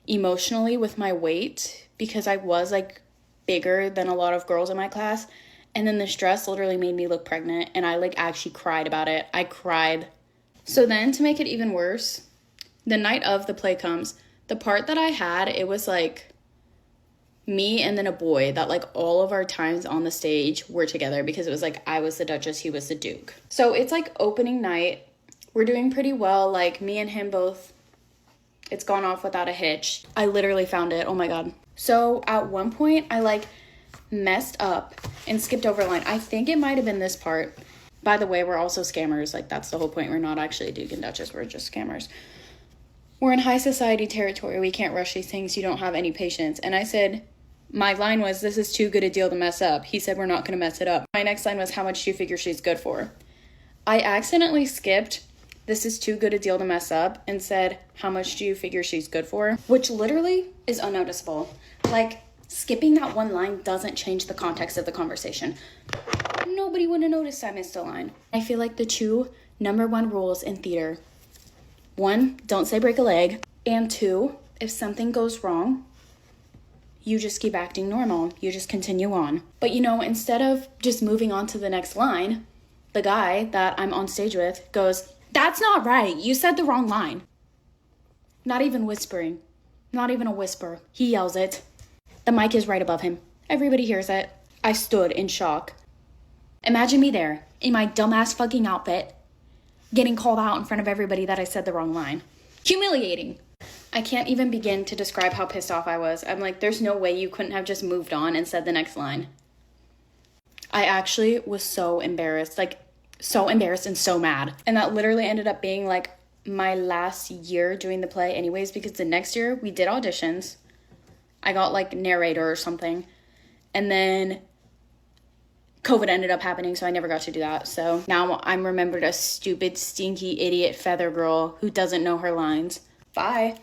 emotionally with my weight because I was, like, bigger than a lot of girls in my class. And then this dress literally made me look pregnant, and I, like, actually cried about it. I cried. So then, to make it even worse, the night of the play comes, the part that I had, it was, like, me and then a boy that, like, all of our times on the stage were together because it was, like, I was the Duchess, he was the Duke. So it's, like, opening night. We're doing pretty well. Like, me and him both, it's gone off without a hitch. I literally found it. Oh my god. So at one point, I, like, messed up and skipped over a line. I think it might have been this part. By the way, we're also scammers. Like, that's the whole point. We're not actually Duke and Duchess. We're just scammers. We're in high society territory. We can't rush these things. You don't have any patience. And I said, my line was, this is too good a deal to mess up. He said, we're not going to mess it up. My next line was, how much do you figure she's good for? I accidentally skipped, this is too good a deal to mess up, and said, how much do you figure she's good for? Which literally is unnoticeable. Like, skipping that one line doesn't change the context of the conversation. Nobody would have noticed I missed a line. I feel like the two #1 rules in theater. 1, don't say break a leg. And 2, if something goes wrong, you just keep acting normal. You just continue on. But, you know, instead of just moving on to the next line, the guy that I'm on stage with goes, that's not right. You said the wrong line. Not even whispering. Not even a whisper. He yells it. The mic is right above him. Everybody hears it. I stood in shock. Imagine me there, in my dumbass fucking outfit, getting called out in front of everybody that I said the wrong line. Humiliating. I can't even begin to describe how pissed off I was. I'm like, there's no way you couldn't have just moved on and said the next line. I actually was so embarrassed. Like, so embarrassed and so mad. And that literally ended up being, like, my last year doing the play anyways, because the next year we did auditions. I got like narrator or something. And then COVID ended up happening, so I never got to do that. So now I'm remembered as stupid, stinky, idiot feather girl who doesn't know her lines. Bye.